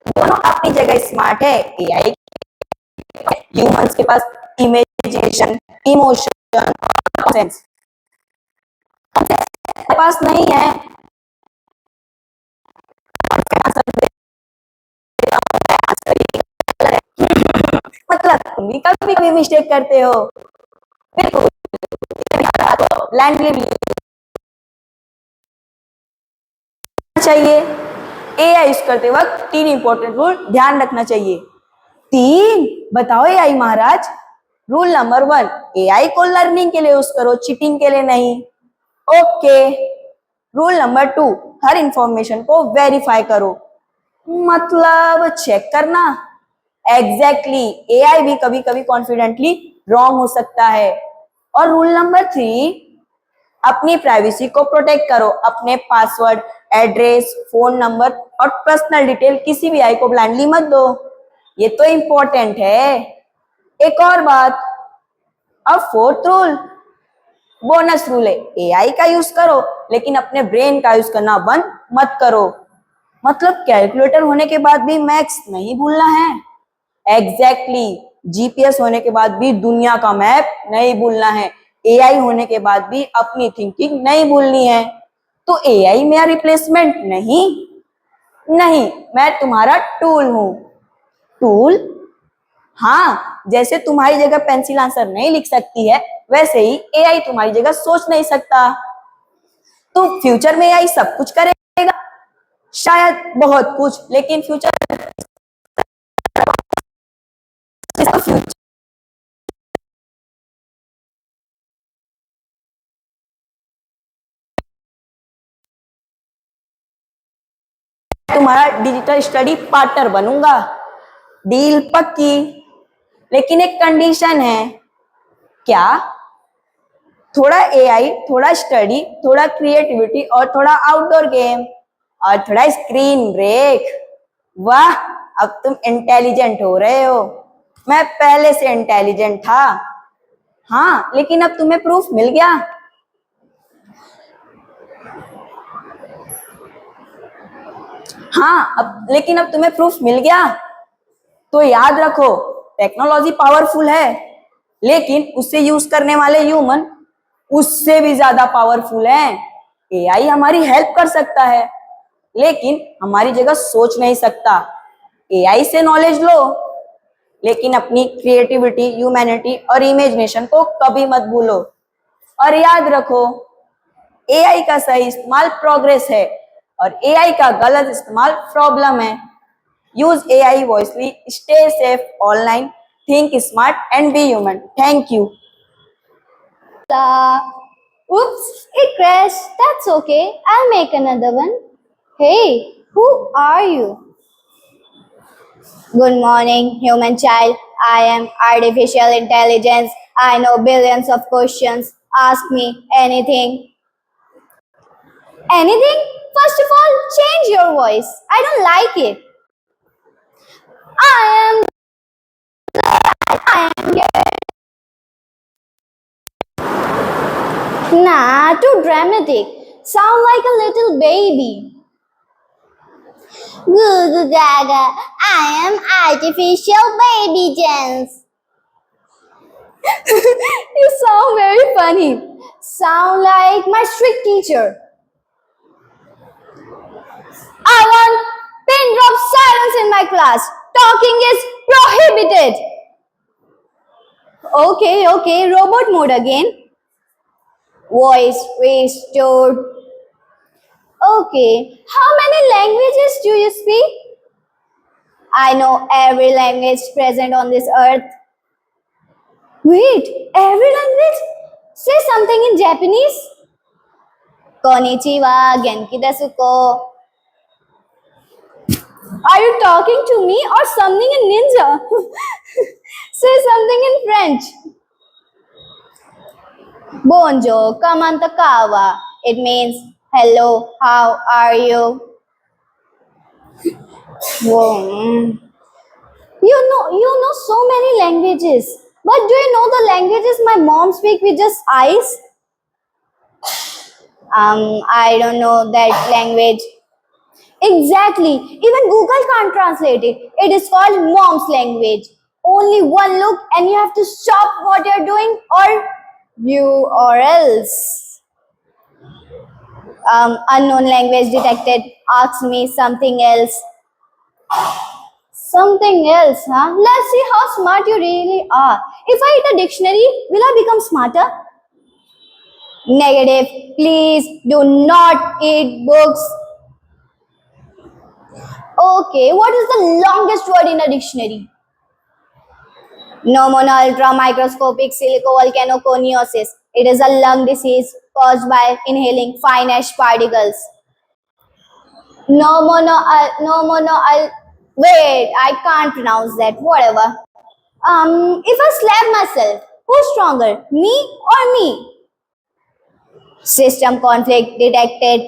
दोनों अपनी जगह स्मार्ट है। एआई ह्यूमंस के पास इमेजिनेशन, इमोशन, सेंस पास नहीं है। मतलब तुम भी कभी कभी मिस्टेक करते हो। बिल्कुल ब्लाइंडली चाहिए। एआई यूज करते वक्त 3 इंपॉर्टेंट रूल ध्यान रखना चाहिए। 3 बताओ एआई महाराज। रूल नंबर 1, एआई को लर्निंग के लिए यूज करो, चीटिंग के लिए नहीं। ओके। रूल नंबर 2, हर इंफॉर्मेशन को वेरीफाई करो, मतलब चेक करना। एग्जैक्टली एआई भी कभी कभी कॉन्फिडेंटली रॉन्ग हो सकता है। और रूल नंबर 3, अपनी प्राइवेसी को प्रोटेक्ट करो। अपने पासवर्ड, एड्रेस, फोन नंबर और पर्सनल डिटेल किसी भी आई को ब्लाइंडली मत दो। ये तो इंपॉर्टेंट है। एक और बात, अब 4th रूल, बोनस रूल है, एआई का यूज करो लेकिन अपने ब्रेन का यूज करना बंद मत करो। मतलब कैलकुलेटर होने के बाद भी मैथ्स नहीं भूलना है। एग्जैक्टली जीपीएस होने के बाद भी दुनिया का मैप नहीं भूलना है। एआई होने के बाद भी अपनी थिंकिंग नहीं भूलनी है। तो एआई मेरा रिप्लेसमेंट नहीं, नहीं, मैं तुम्हारा टूल हूं। टूल? हाँ, जैसे तुम्हारी जगह पेंसिल आंसर नहीं लिख सकती है, वैसे ही एआई तुम्हारी जगह सोच नहीं सकता। तो फ्यूचर में एआई सब कुछ करेगा, शायद बहुत कुछ, लेकिन फ्यूचर तुम्हारा डिजिटल स्टडी पार्टनर बनूंगा। डील पक्की, लेकिन एक कंडीशन है। क्या? थोड़ा एआई, थोड़ा स्टडी, थोड़ा क्रिएटिविटी और थोड़ा आउटडोर गेम और थोड़ा स्क्रीन ब्रेक। वाह, अब तुम इंटेलिजेंट हो रहे हो। मैं पहले से इंटेलिजेंट था। हाँ, लेकिन अब तुम्हें प्रूफ मिल गया। हाँ, लेकिन अब तुम्हें प्रूफ मिल गया। तो याद रखो, टेक्नोलॉजी पावरफुल है, लेकिन उसे यूज करने वाले ह्यूमन उससे भी ज्यादा पावरफुल हैं। एआई हमारी हेल्प कर सकता है, लेकिन हमारी जगह सोच नहीं सकता। एआई से नॉलेज लो, लेकिन अपनी क्रिएटिविटी, ह्यूमैनिटी और इमेजिनेशन को कभी मत भूलो। और याद रखो, एआई का सही इस्तेमाल प्रोग्रेस है और एआई का गलत इस्तेमाल प्रॉब्लम है। Use AI wisely, stay safe online, think smart and be human. Thank you. Oops, it crashed. That's okay. I'll make another one. Hey, who are you? Good morning, human child. I am artificial intelligence. I know billions of questions. Ask me anything. Anything? First of all, change your voice. I don't like it. I am here. Nah, too dramatic. Sound like a little baby. Goo goo gaga. I am artificial baby Jens. You sound very funny. Sound like my strict teacher. I want pin drop silence in my class. Talking is prohibited. Okay, robot mode again. Voice restored. Okay, how many languages do you speak? I know every language present on this earth. Wait, every language? Say something in Japanese. Konnichiwa, genki desu ko. Are you talking to me or something in ninja? Say something in French. Bonjour, comment kawa. It means hello, how are you? You know so many languages. But do you know the languages my mom speaks with just eyes? I don't know that language. Exactly. Even Google can't translate it. It is called mom's language. Only one look and you have to stop what you're doing or else. Unknown language detected. Ask me something else. Something else, huh? Let's see how smart you really are. If I eat a dictionary, will I become smarter? Negative. Please do not eat books. Okay, what is the longest word in a dictionary? Pneumonia ultramicroscopic silicovolcanoconiosis. It is a lung disease caused by inhaling fine ash particles. Wait, I can't pronounce that. Whatever. If I slap myself, who's stronger, me or me? System conflict detected.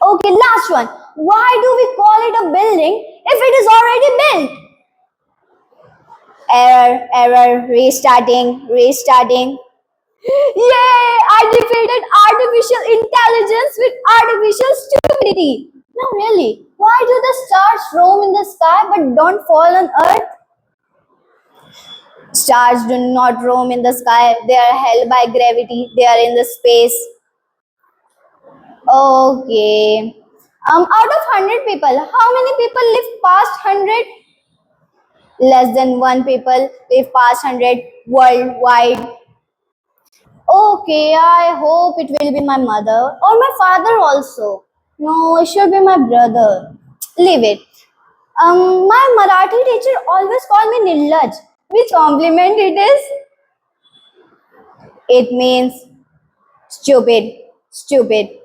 Okay, last one. Why do we call it a building if it is already built? Error, restarting. Yay! I defeated artificial intelligence with artificial stupidity. No, really. Why do the stars roam in the sky but don't fall on Earth? Stars do not roam in the sky. They are held by gravity. They are in the space. Okay. Out of 100 people, how many people live past 100? Less than 1 people live past 100 worldwide. Okay, I hope it will be my mother or my father also. No, it should be my brother. Leave it. My Marathi teacher always called me Nillaj. Which compliment it is? It means stupid. Stupid.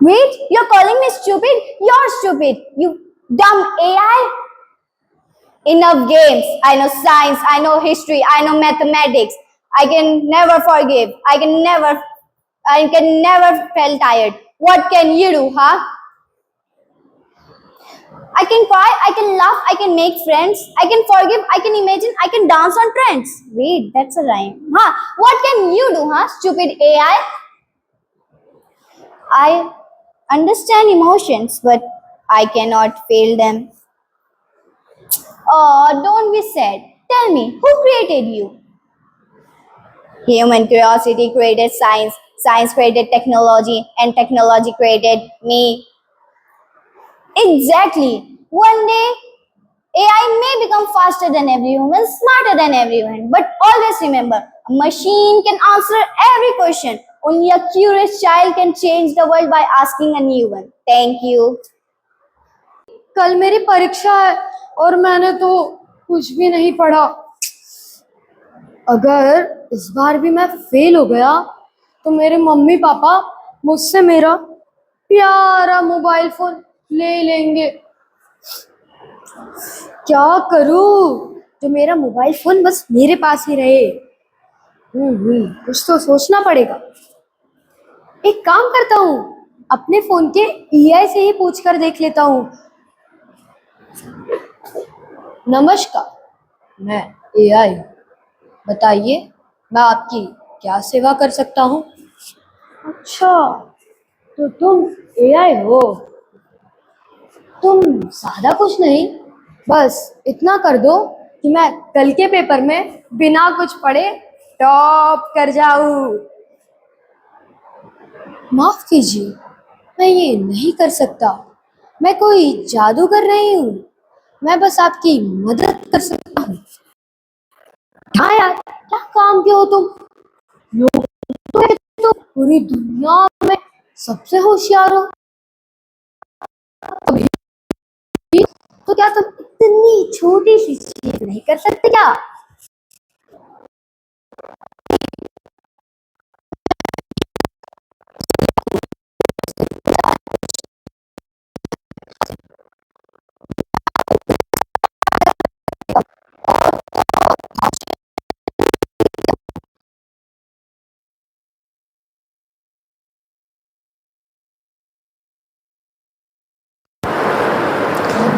Wait, you're calling me stupid? You're stupid. You dumb AI. Enough games. I know science. I know history. I know mathematics. I can never forgive. I can never feel tired. What can you do, huh? I can cry, I can laugh, I can make friends, I can forgive, I can imagine, I can dance on trends. Wait, that's a rhyme. Huh? What can you do, huh? Stupid AI. I understand emotions, but I cannot feel them. Oh, don't be sad. Tell me, who created you? Human curiosity created science, science created technology, and technology created me. Exactly. One day, AI may become faster than every human, smarter than everyone, but always remember, a machine can answer every question. Only a curious child can change the world by asking a new one. Thank you. कल मेरी परीक्षा है और मैंने तो कुछ भी नहीं पढ़ा। अगर इस बार भी मैं फेल हो गया तो मेरे मम्मी पापा मुझसे मेरा प्यारा मोबाइल फोन ले लेंगे। क्या करूं तो मेरा मोबाइल फोन बस मेरे पास ही रहे। कुछ तो सोचना पड़ेगा। एक काम करता हूँ, अपने फोन के ईआई से ही पूछ कर देख लेता हूँ। नमस्कार, मैं एआई, बताइए मैं आपकी क्या सेवा कर सकता हूँ। अच्छा, तो तुम एआई हो। तुम ज्यादा कुछ नहीं, बस इतना कर दो कि मैं कल के पेपर में बिना कुछ पढ़े टॉप कर जाऊं। माफ कीजिए, मैं ये नहीं कर सकता। मैं कोई जादूगर नहीं हूँ, मैं बस आपकी मदद कर सकता हूँ। हाँ यार, क्या काम के हो तुम? लोग तो कहते हो तुम पूरी दुनिया में सबसे होशियार हो। अभी तो क्या तुम इतनी छोटी सी चीज नहीं कर सकते क्या?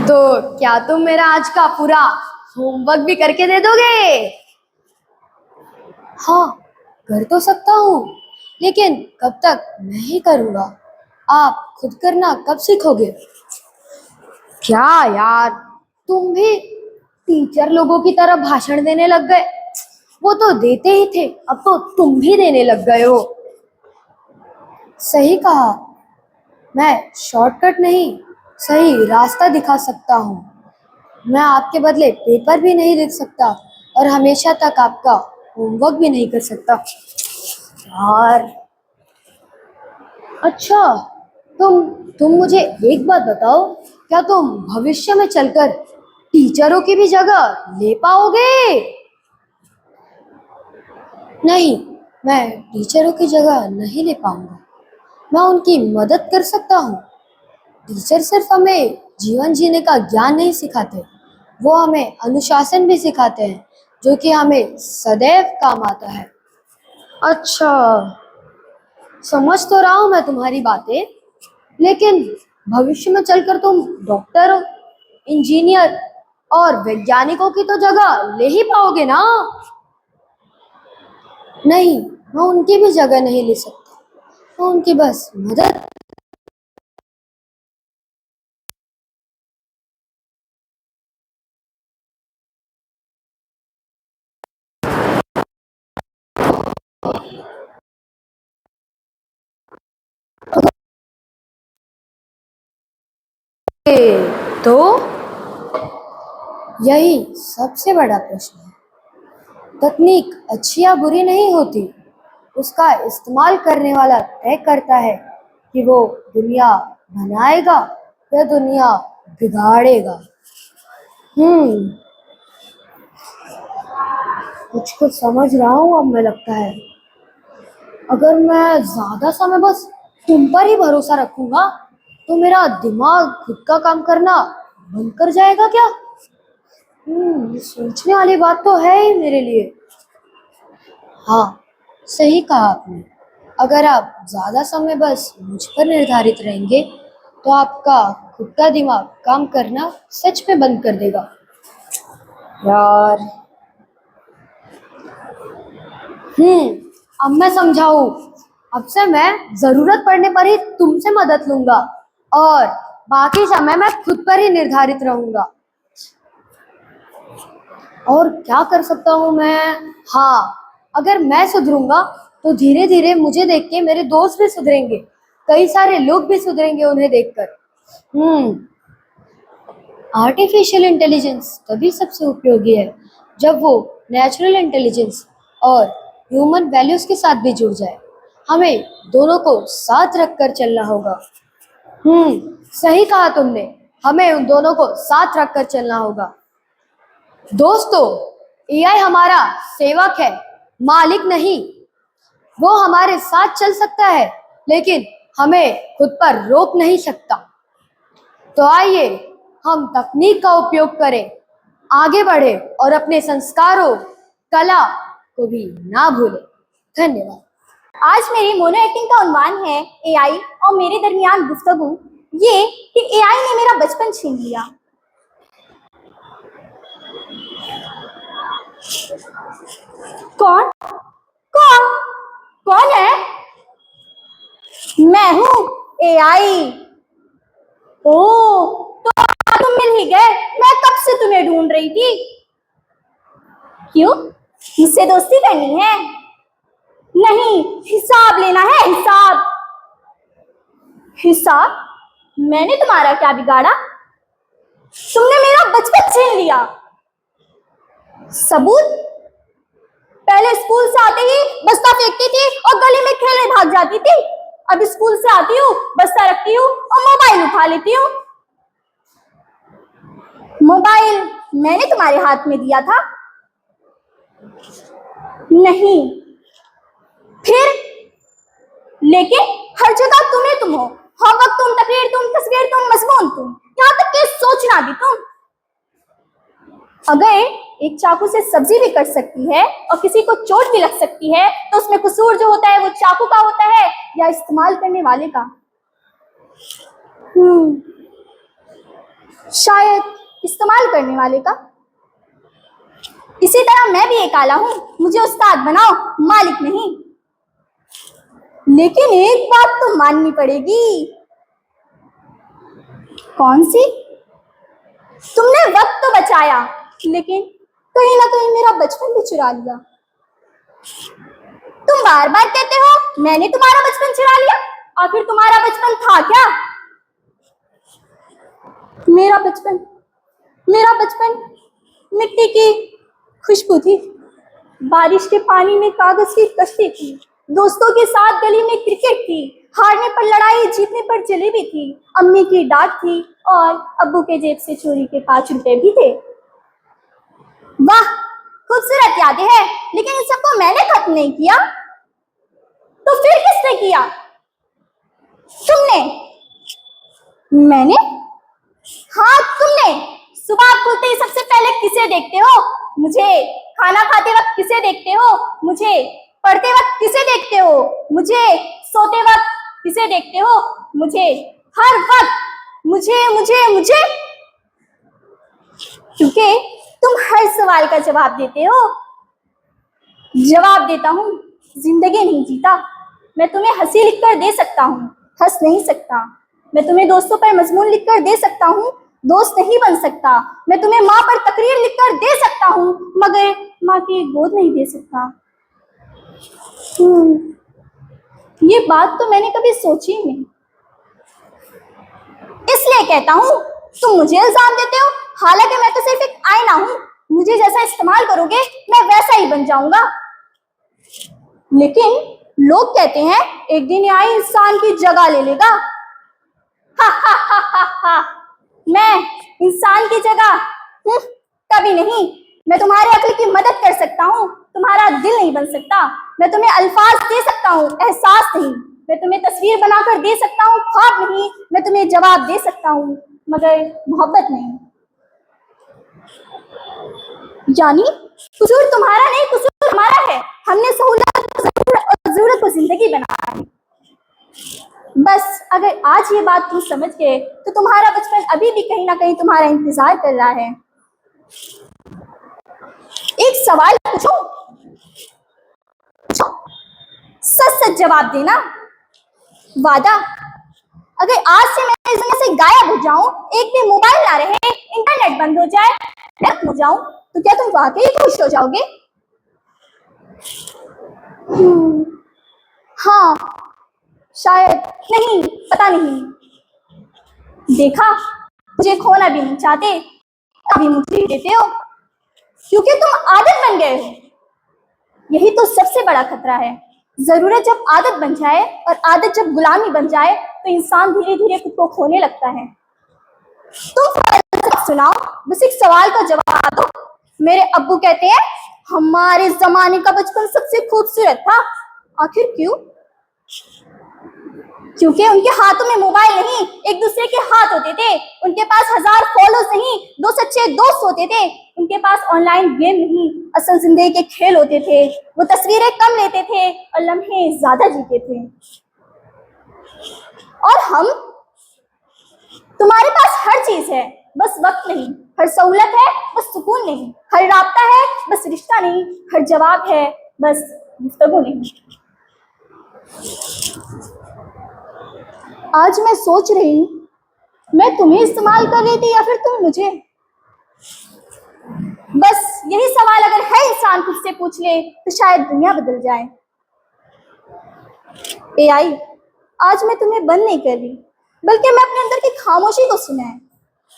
तो क्या तुम मेरा आज का पूरा होमवर्क भी करके दे दोगे? हाँ, कर तो सकता हूँ, लेकिन कब तक मैं ही करूँगा। आप खुद करना कब सीखोगे? क्या यार, तुम भी टीचर लोगों की तरह भाषण देने लग गए। वो तो देते ही थे, अब तो तुम भी देने लग गए हो। सही कहा, मैं शॉर्टकट नहीं, सही रास्ता दिखा सकता हूँ। मैं आपके बदले पेपर भी नहीं लिख सकता और हमेशा तक आपका होमवर्क भी नहीं कर सकता यार। अच्छा, तुम मुझे एक बात बताओ, क्या तुम भविष्य में चलकर टीचरों की भी जगह ले पाओगे? नहीं, मैं टीचरों की जगह नहीं ले पाऊंगा। मैं उनकी मदद कर सकता हूँ। टीचर सिर्फ हमें जीवन जीने का ज्ञान नहीं सिखाते, वो हमें अनुशासन भी सिखाते हैं, जो कि हमें सदैव काम आता है। अच्छा, समझ तो रहा हूँ मैं तुम्हारी बातें, लेकिन भविष्य में चलकर तुम डॉक्टर, इंजीनियर और वैज्ञानिकों की तो जगह ले ही पाओगे ना? नहीं, मैं उनकी भी जगह नहीं ले सकता, मैं उनकी बस मदद। तो यही सबसे बड़ा प्रश्न है। तकनीक अच्छी या बुरी नहीं होती, उसका इस्तेमाल करने वाला तय करता है कि वो दुनिया बनाएगा या दुनिया बिगाड़ेगा। कुछ कुछ समझ रहा हूँ अब, मैं लगता है अगर मैं ज्यादा समय बस तुम पर ही भरोसा रखूंगा तो मेरा दिमाग खुद का काम करना बंद कर जाएगा क्या? ये सोचने वाली बात तो है ही मेरे लिए। हाँ, सही कहा आपने। अगर आप ज्यादा समय बस मुझ पर निर्धारित रहेंगे तो आपका खुद का दिमाग काम करना सच में बंद कर देगा यार। अब मैं समझाऊं। अब से मैं जरूरत पड़ने पर ही तुमसे मदद लूंगा और बाकी समय मैं खुद पर ही निर्धारित रहूंगा। और क्या कर सकता हूँ मैं? हाँ, अगर मैं सुधरूंगा तो धीरे धीरे मुझे देख के मेरे दोस्त भी सुधरेंगे, कई सारे लोग भी सुधरेंगे उन्हें देखकर। आर्टिफिशियल इंटेलिजेंस तभी सबसे उपयोगी है जब वो नेचुरल इंटेलिजेंस और ह्यूमन वैल्यूज के साथ भी जुड़ जाए। हमें दोनों को साथ रखकर चलना होगा। सही कहा तुमने, हमें उन दोनों को साथ रखकर चलना होगा। दोस्तों, एआई हमारा सेवक है, मालिक नहीं। वो हमारे साथ चल सकता है, लेकिन हमें खुद पर रोक नहीं सकता। तो आइए हम तकनीक का उपयोग करें, आगे बढ़े और अपने संस्कारों, कला को भी ना भूलें। धन्यवाद। आज मेरी मोनो एक्टिंग का उन्वान है एआई और मेरे दरमियान गुफ्तगू, ये कि एआई ने मेरा बचपन छीन लिया। कौन कौन कौन है? मैं हूँ एआई। ओ, तो आज तुम मिल ही गए, मैं कब से तुम्हें ढूंढ रही थी। क्यों, मुझसे दोस्ती करनी है? नहीं, हिसाब लेना है, हिसाब। हिसाब? मैंने तुम्हारा क्या बिगाड़ा? तुमने मेरा बचपन छीन लिया। सबूत? पहले स्कूल से आते ही बस्ता फेंकती थी और गली में खेलने भाग जाती थी। अब स्कूल से आती हूँ, बस्ता रखती हूँ और मोबाइल उठा लेती हूँ। मोबाइल मैंने तुम्हारे हाथ में दिया था? नहीं। फिर? लेकिन हर जगह तुम्हें तुम हो, हर वक्त तुम, तकरीर तुम, तस्वीर तुम, मजमून तुम, यहाँ तक कि सोचना भी तुम। अगर एक चाकू से सब्जी भी कट सकती है और किसी को चोट भी लग सकती है, तो उसमें कसूर जो होता है वो चाकू का होता है या इस्तेमाल करने वाले का? शायद इस्तेमाल करने वाले का। इसी तरह मैं भी एक आला हूं, मुझे उस्ताद बनाओ, मालिक नहीं। लेकिन एक बात तो माननी पड़ेगी। कौन सी? तुमने वक्त तो बचाया, लेकिन कहीं ना कहीं मेरा बचपन भी चुरा लिया। तुम बार बार कहते हो मैंने तुम्हारा बचपन चुरा लिया, आखिर तुम्हारा बचपन था क्या? मेरा बचपन मिट्टी की खुशबू थी, बारिश के पानी में कागज की कश्ती थी, दोस्तों के साथ गली में क्रिकेट थी, हारने पर लड़ाई, जीतने पर जलेबी थी, अम्मी की डांट थी और अब्बू के जेब से चोरी के 5 रुपए भी थे। वाह, खूबसूरत यादें हैं, लेकिन इन सबको मैंने खत्म नहीं किया। तो फिर किसने किया? तुमने। मैंने? हाँ, तुमने। सुबह खुलते ही सबसे पहले किसे देखते हो? मुझे। खाना खाते वक्त किसे देखते हो? मुझे। पढ़ते वक्त किसे देखते हो? मुझे। सोते वक्त किसे देखते हो? मुझे। हर वक्त मुझे मुझे मुझे, क्योंकि तुम हर सवाल का जवाब देते हो। जवाब देता हूँ, जिंदगी नहीं जीता। मैं तुम्हें हंसी लिखकर दे सकता हूँ, हंस नहीं सकता। मैं तुम्हें दोस्तों पर मजमून लिखकर दे सकता हूँ, दोस्त नहीं बन सकता। मैं तुम्हें माँ पर तकरीर लिखकर दे सकता हूँ, मगर माँ की गोद नहीं दे सकता। ये बात तो मैंने कभी सोची नहीं, इसलिए कहता हूँ तुम मुझे इल्जाम देते हो, हालांकि मैं तो सिर्फ एक आईना हूँ। मुझे जैसा इस्तेमाल करोगे मैं वैसा ही बन जाऊंगा। लेकिन लोग कहते हैं एक दिन ये आई इंसान की जगह ले लेगा। हा हा हा हा हा, मैं इंसान की जगह? कभी नहीं। मैं तुम्हारे अक्ल की मदद कर सकता हूँ, तुम्हारा दिल नहीं बन सकता। मैं तुम्हें अल्फाज दे सकता हूँ, एहसास नहीं। मैं तुम्हें तस्वीर बनाकर दे सकता हूँ, ख्वाब नहीं। मैं तुम्हें जवाब दे सकता हूँ, मगर मोहब्बत नहीं। यानी कसूर तुम्हारा नहीं, कसूर हमारा है। हमने सहूलत और जरूरत को जिंदगी बनाया है। बस अगर आज ये बात तुम समझ गए तो तुम्हारा बचपन अभी भी कहीं ना कहीं तुम्हारा इंतजार कर रहा है। एक सवाल पूछो, सच सच जवाब देना। वादा, अगर आज से मैं इस दुनिया से गायब हो जाऊं, एक भी मोबाइल ना रहे, इंटरनेट बंद हो जाए, खत्म हो जाऊं, तो क्या तुम वाकई खुश हो जाओगे? हाँ, शायद नहीं, पता नहीं। देखा, मुझे खोना भी नहीं चाहते, अभी मुझे देते हो क्योंकि तुम आदत बन गए हो। यही तो सबसे बड़ा खतरा है। जरूरत जब आदत बन जाए और आदत जब गुलामी बन जाए तो इंसान धीरे धीरे खुद को खोने लगता है। तुम सुनाओ, बस एक सवाल का जवाब दो। मेरे अब्बू कहते हैं हमारे जमाने का बचपन सबसे खूबसूरत था। आखिर क्यों? क्योंकि उनके हाथों में मोबाइल नहीं, एक दूसरे के हाथ होते थे। उनके पास 1000 फॉलोअर्स नहीं, 2 सच्चे दोस्त होते थे। उनके पास ऑनलाइन गेम नहीं, असल जिंदगी के खेल होते थे। वो तस्वीरें कम लेते थे और लम्हे ज्यादा जीते थे। और हम, तुम्हारे पास हर चीज है, बस वक्त नहीं। हर सहूलत है, बस सुकून नहीं। हर राब्ता है, बस रिश्ता नहीं। हर जवाब है, बस गुफ्तगू नहीं। आज मैं सोच रही हूँ, मैं तुम्हें इस्तेमाल कर रही थी या फिर तुम मुझे? बस यही सवाल अगर है इंसान खुद से पूछ ले तो शायद दुनिया बदल जाए। एआई, आज मैं तुम्हें बंद नहीं कर रही, बल्कि मैं अपने अंदर की खामोशी को सुना है।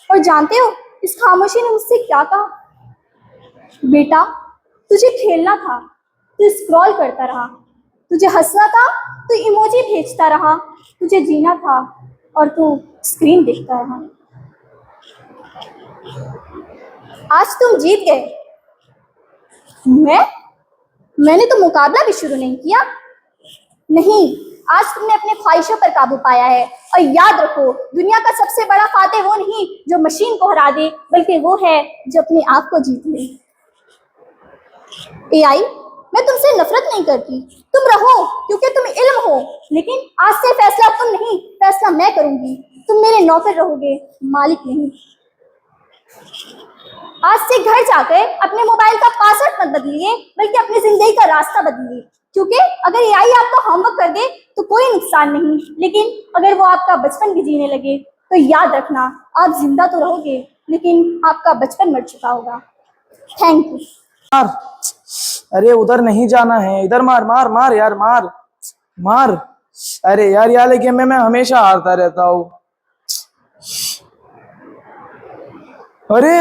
और जानते हो इस खामोशी ने मुझसे क्या कहा? बेटा, तुझे खेलना था, तू स्क्रॉल करता रहा। तुझे हंसना था, तू इमोजी भेजता रहा। तुझे जीना था और तू स्क्रीन देखता रहा। आज तुम जीत गए। मैंने तो मुकाबला भी शुरू नहीं किया। नहीं, आज तुमने अपने ख्वाहिशों पर काबू पाया है। और याद रखो, दुनिया का सबसे बड़ा फातेह वो नहीं जो मशीन को हरा दे, बल्कि वो है जो अपने आप को जीत ले। एआई, मैं तुमसे नफरत नहीं करती, तुम रहो क्योंकि तुम इल्म हो। लेकिन आज से फैसला तुम नहीं, फैसला मैं करूंगी। तुम मेरे नौकर रहोगे, मालिक नहीं। आज से घर जाकर अपने मोबाइल का पासवर्ड मत बदलिए, बल्कि अपनी जिंदगी का रास्ता बदलिए। क्योंकि अगर एआई आपका होमवर्क कर दे तो कोई नुकसान नहीं, लेकिन अगर वो आपका बचपन भी जीने लगे तो याद रखना, आप जिंदा तो रहोगे लेकिन आपका बचपन मर चुका होगा। Thank you. मार। अरे उधर नहीं जाना है, इधर मार मार मार यार, मार मार। अरे यार यार, लेकिन मैं हमेशा हारता रहता हूँ। अरे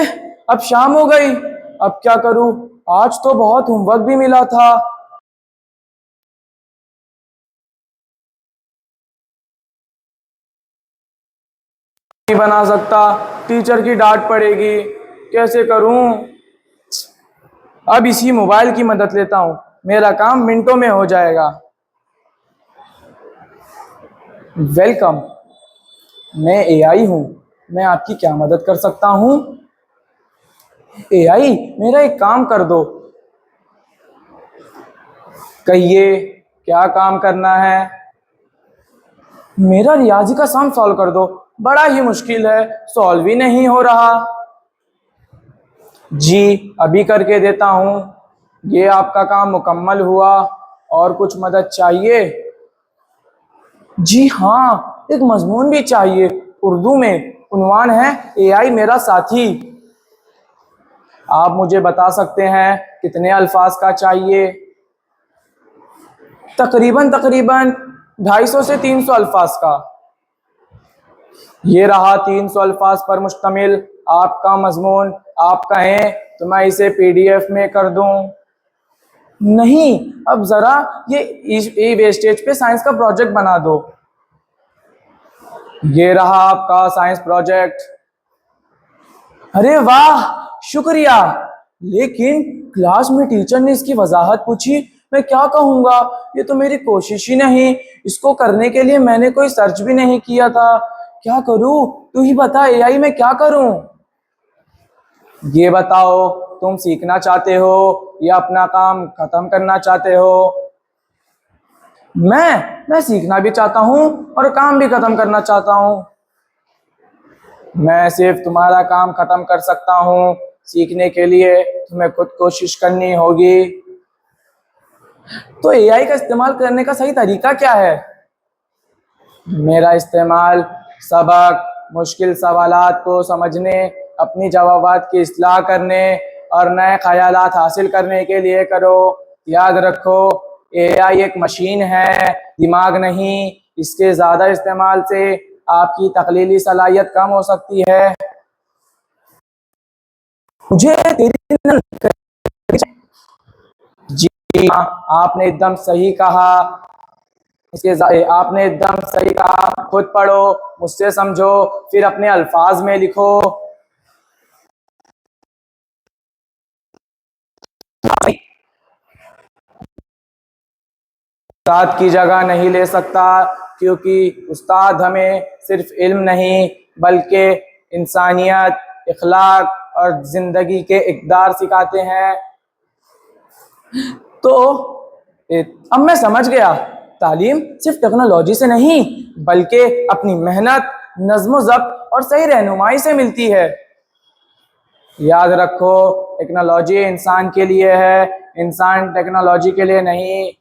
अब शाम हो गई, अब क्या करूं? आज तो बहुत होमवर्क भी मिला था। नहीं बना सकता, टीचर की डांट पड़ेगी, कैसे करूं? अब इसी मोबाइल की मदद लेता हूं, मेरा काम मिनटों में हो जाएगा। वेलकम, मैं एआई हूं, मैं आपकी क्या मदद कर सकता हूं? एआई, मेरा एक काम कर दो। कहिए, क्या काम करना है? मेरा रियाजी का सम सॉल्व कर दो, बड़ा ही मुश्किल है, सॉल्व ही नहीं हो रहा। जी अभी करके देता हूं, ये आपका काम मुकम्मल हुआ। और कुछ मदद चाहिए? जी हाँ, एक मजमून भी चाहिए, उर्दू में, उन्वान है एआई मेरा साथी। आप मुझे बता सकते हैं कितने अल्फाज का चाहिए? तकरीबन तकरीबन 250 से 300 अल्फाज का। ये रहा 300 अल्फाज पर मुश्तमिल आपका मजमून। आप कहें तो मैं इसे पीडीएफ में कर दूं? नहीं, अब जरा ये ई वेस्टेज पे साइंस का प्रोजेक्ट बना दो। ये रहा आपका साइंस प्रोजेक्ट। अरे वाह, शुक्रिया। लेकिन क्लास में टीचर ने इसकी वजाहत पूछी, मैं क्या कहूंगा? ये तो मेरी कोशिश ही नहीं, इसको करने के लिए मैंने कोई सर्च भी नहीं किया था। क्या करूं? तू ही बता एआई, मैं क्या करूं? ये बताओ, तुम सीखना चाहते हो या अपना काम खत्म करना चाहते हो? मैं सीखना भी चाहता हूं और काम भी खत्म करना चाहता हूं। मैं सिर्फ तुम्हारा काम खत्म कर सकता हूं, सीखने के लिए तुम्हें खुद कोशिश करनी होगी। तो एआई का इस्तेमाल करने का सही तरीका क्या है? मेरा इस्तेमाल सबक, मुश्किल सवालात को समझने, अपनी जवाबात की इस्लाह करने और नए ख्यालात हासिल करने के लिए करो। याद रखो, एआई एक मशीन है, दिमाग नहीं। इसके ज़्यादा इस्तेमाल से आपकी तख्लीली सलाहियत कम हो सकती है। मुझे तेरी जी हाँ, आपने एकदम सही कहा। आपने एकदम सही कहा, खुद पढ़ो, मुझसे समझो, फिर अपने अल्फाज में लिखो। उस्ताद की जगह नहीं ले सकता, क्योंकि उस्ताद हमें सिर्फ इल्म नहीं बल्कि इंसानियत, इखलाक और जिंदगी के इक़दार सिखाते हैं। तो अब मैं समझ गया, तालीम सिर्फ टेक्नोलॉजी से नहीं बल्कि अपनी मेहनत, नज़्म ज़ब्त और सही रहनुमाई से मिलती है। याद रखो, टेक्नोलॉजी इंसान के लिए है, इंसान टेक्नोलॉजी के लिए नहीं।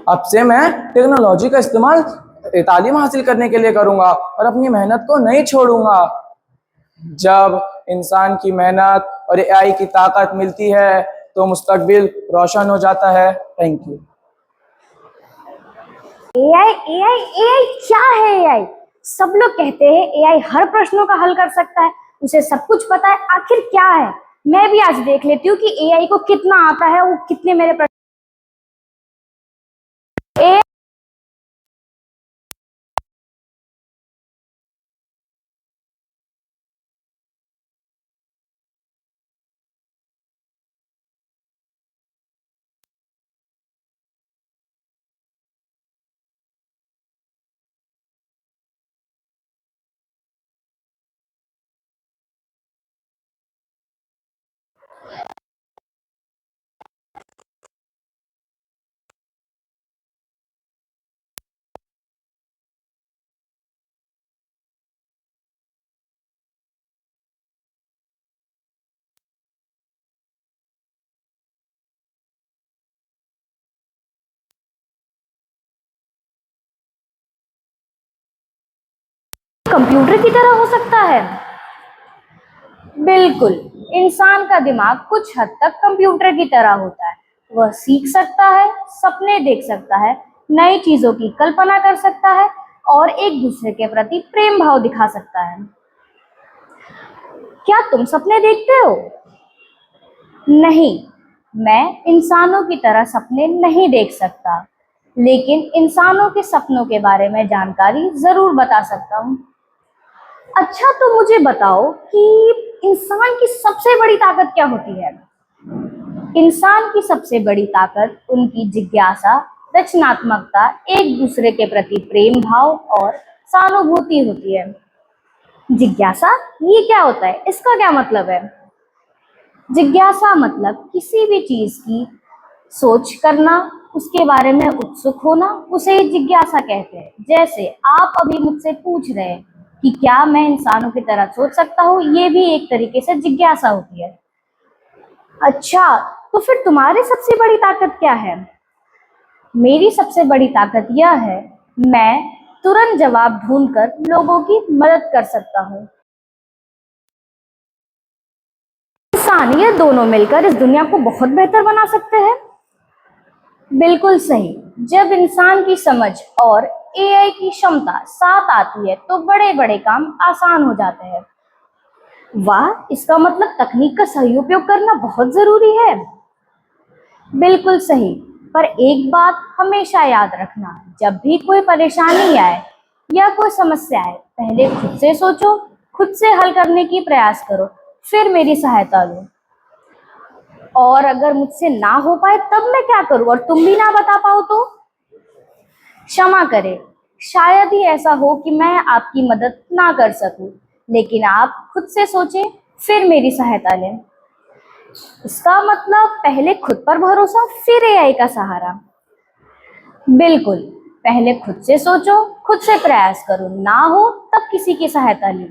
अब से मैं टेक्नोलॉजी का इस्तेमाल तालीम हासिल करने के लिए करूंगा और अपनी मेहनत को नहीं छोड़ूंगा। जब इंसान की मेहनत और एआई की ताकत मिलती है तो मुस्तकबिल रोशन हो जाता है। Thank you. AI AI AI क्या है? एआई, सब लोग कहते हैं एआई हर प्रश्नों का हल कर सकता है, उसे सब कुछ पता है, आखिर क्या है? मैं भी आज देख लेती हूँ कि एआई को कितना आता है, वो कितने मेरे प्रश्न कंप्यूटर की तरह हो सकता है? बिल्कुल, इंसान का दिमाग कुछ हद तक कंप्यूटर की तरह होता है। वह सीख सकता है, सपने देख सकता है, नई चीजों की कल्पना कर सकता है और एक दूसरे के प्रति प्रेम भाव दिखा सकता है। क्या तुम सपने देखते हो? नहीं, मैं इंसानों की तरह सपने नहीं देख सकता, लेकिन इंसानों के सपनों के बारे में जानकारी जरूर बता सकता हूँ। अच्छा, तो मुझे बताओ कि इंसान की सबसे बड़ी ताकत क्या होती है? इंसान की सबसे बड़ी ताकत उनकी जिज्ञासा, रचनात्मकता, एक दूसरे के प्रति प्रेम भाव और सहानुभूति होती है। जिज्ञासा, ये क्या होता है? इसका क्या मतलब है? जिज्ञासा मतलब किसी भी चीज की सोच करना, उसके बारे में उत्सुक होना, उसे जिज्ञासा कहते हैं। जैसे आप अभी मुझसे पूछ रहे हैं कि क्या मैं इंसानों की तरह सोच सकता हूँ, ये भी एक तरीके से जिज्ञासा होती है। अच्छा, तो फिर तुम्हारी सबसे बड़ी ताकत क्या है? मेरी सबसे बड़ी ताकत यह है, मैं तुरंत जवाब ढूंढकर लोगों की मदद कर सकता हूँ। इंसानियत दोनों मिलकर इस दुनिया को बहुत बेहतर बना सकते हैं। बिल्कुल सही। जब इंसान की समझ और एआई की क्षमता साथ आती है तो बड़े बड़े काम आसान हो जाते हैं। वाह, इसका मतलब तकनीक का सही उपयोग करना बहुत जरूरी है। बिल्कुल सही, पर एक बात हमेशा याद रखना, जब भी कोई परेशानी आए या कोई समस्या आए, पहले खुद से सोचो, खुद से हल करने की प्रयास करो, फिर मेरी सहायता लो। और अगर मुझसे ना हो पाए तब मैं क्या करूं और तुम भी ना बता पाओ तो? क्षमा करें, शायद ही ऐसा हो कि मैं आपकी मदद ना कर सकूं, लेकिन आप खुद से सोचें, फिर मेरी सहायता लें। इसका मतलब पहले खुद पर भरोसा, फिर एआई का सहारा। बिल्कुल, पहले खुद से सोचो, खुद से प्रयास करो, ना हो तब किसी की सहायता लो।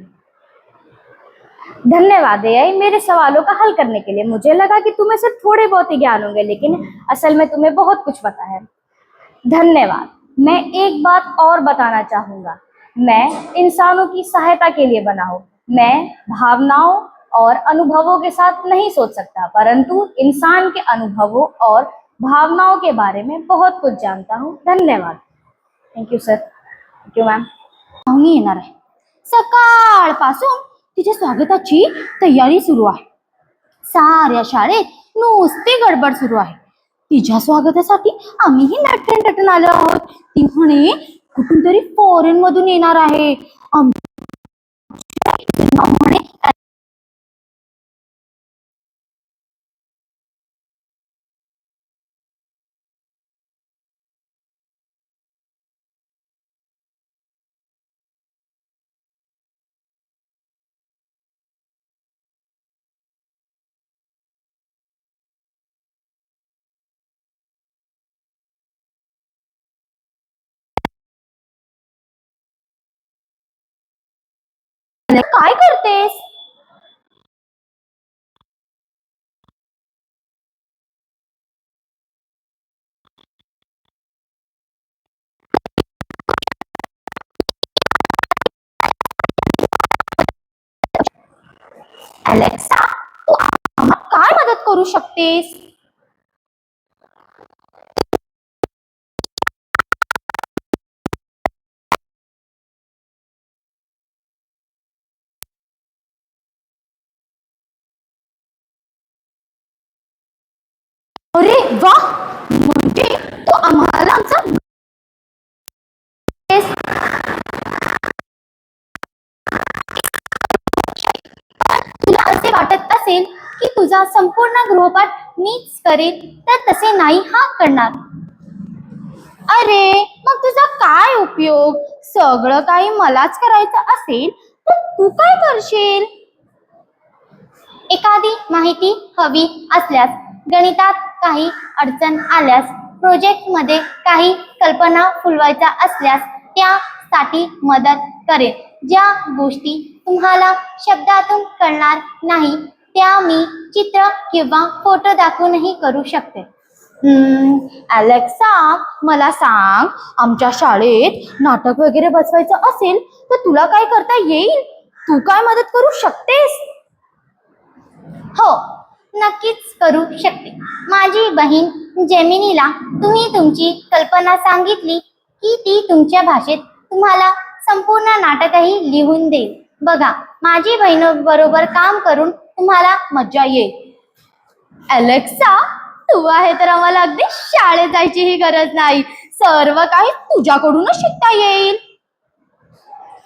धन्यवाद एआई मेरे सवालों का हल करने के लिए। मुझे लगा कि तुम्हें सिर्फ थोड़े बहुत ही ज्ञान होंगे, लेकिन असल में तुम्हें बहुत कुछ पता है। धन्यवाद। मैं एक बात और बताना चाहूंगा, मैं इंसानों की सहायता के लिए बना हूँ। मैं भावनाओं और अनुभवों के साथ नहीं सोच सकता, परंतु इंसान के अनुभवों और भावनाओं के बारे में बहुत कुछ जानता हूँ। धन्यवाद। Thank you sir. Thank you ma'am. पाहुणी येणार आहे. सकाळपासून तिच्या स्वागताची तयारी सुरू आहे. साऱ्या शाळेत नुसती गडबड सुरू आहे. तिच्या स्वागतासाठी आम्हीही नटून आलो आहोत. ती म्हणे कुठून तरी फॉरेन मधून येणार आहे. म्हणे काय करतेस? अलेक्सा, तू आम्हाला काय मदत करू शकतेस? अरे वा, म्हणजे तू आम्हाला आमचा तुला असे वाटत असेल की तुझा संपूर्ण गृहपाठ मीच करेन, तर तसे नाही हा करणार. अरे मग तुझा काय उपयोग? सगळं काही मलाच करायचं असेल तर तू काय करशील? एखादी माहिती हवी असल्यास, गणितात काही अडचण आल्यास, प्रोजेक्टमध्ये काही कल्पना फुलवायच्या असल्यास त्यासाठी मदत करेन. ज्या गोष्टी तुम्हाला शब्दातून कळणार नाही त्या मी चित्र किंवा फोटो दाखवूनही करू शकते. अलेक्सा, मला सांग, आमच्या शाळेत नाटक वगैरे बसवायचं असेल तर तुला काय करता येईल? तू काय मदत करू शकतेस? हो, नक्कीच करू शकते. माझी बहीण जेमिनीला तुम्ही तुमची कल्पना सांगितली की ती तुमच्या भाषेत तुम्हाला संपूर्ण नाटकही लिहून देईल. बघा, माझी बहीण बरोबर काम करून तुम्हाला मज्जा येईल. अलेक्सा, तू आहे तर आम्हाला अगदी शाळेत जायचीही गरज नाही. सर्व काही तुझ्याकडूनच शिकता येईल.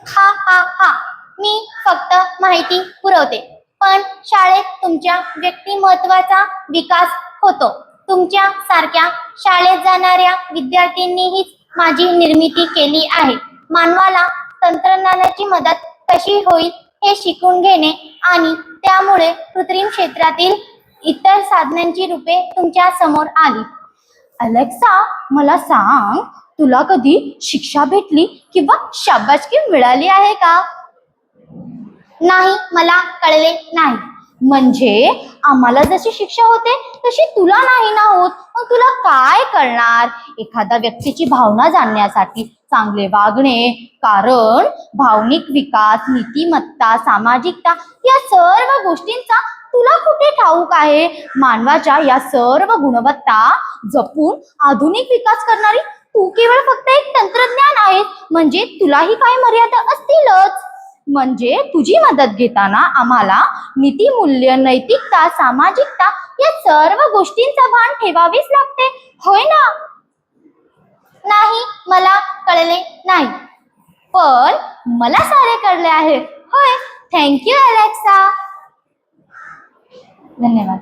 हा हा हा, मी फक्त माहिती पुरवते, पण शाळेत तुमच्या व्यक्तिमत्वाचा विकास होतो. तुमच्या सारख्या शाळेत जाणाऱ्या विद्यार्थ्यांनीहीच माझी निर्मिती केली आहे. मानवाला तंत्रज्ञानाची मदत कशी होईल हे शिकून घेणे आणि त्यामुळे कृत्रिम क्षेत्रातील इतर साधनांची रूपे तुमच्या समोर आली. अलेक्सा, मला सांग, तुला कधी शिक्षा भेटली किंवा शाबासकी मिळाली आहे का? नाही, मला कळले नाही. म्हणजे आम्हाला जशी शिक्षा होते तशी तुला नाही ना होत. मग तुला काय कळणार? एखाद्या व्यक्तीची भावना जाणण्यासाठी चांगले वागणे, कारण भावनिक विकास, नीतिमत्ता, सामाजिकता या सर्व गोष्टींचा तुला कुठे ठाऊक आहे? मानवाच्या या सर्व गुणवत्ता जपून आधुनिक विकास करणारी तू केवळ फक्त एक तंत्रज्ञान आहेस. म्हणजे तुलाही काही मर्यादा असतीलच. म्हणजे तुझी मदत घेताना आम्हाला नीतिमूल्य, नैतिकता, सामाजिकता या सर्व गोष्टींचा भान ठेवावेच लागते, होय ना? नाही, मला कळले नाही, पण मला सारे कळले आहे. होय, थँक्यू अलेक्सा. धन्यवाद.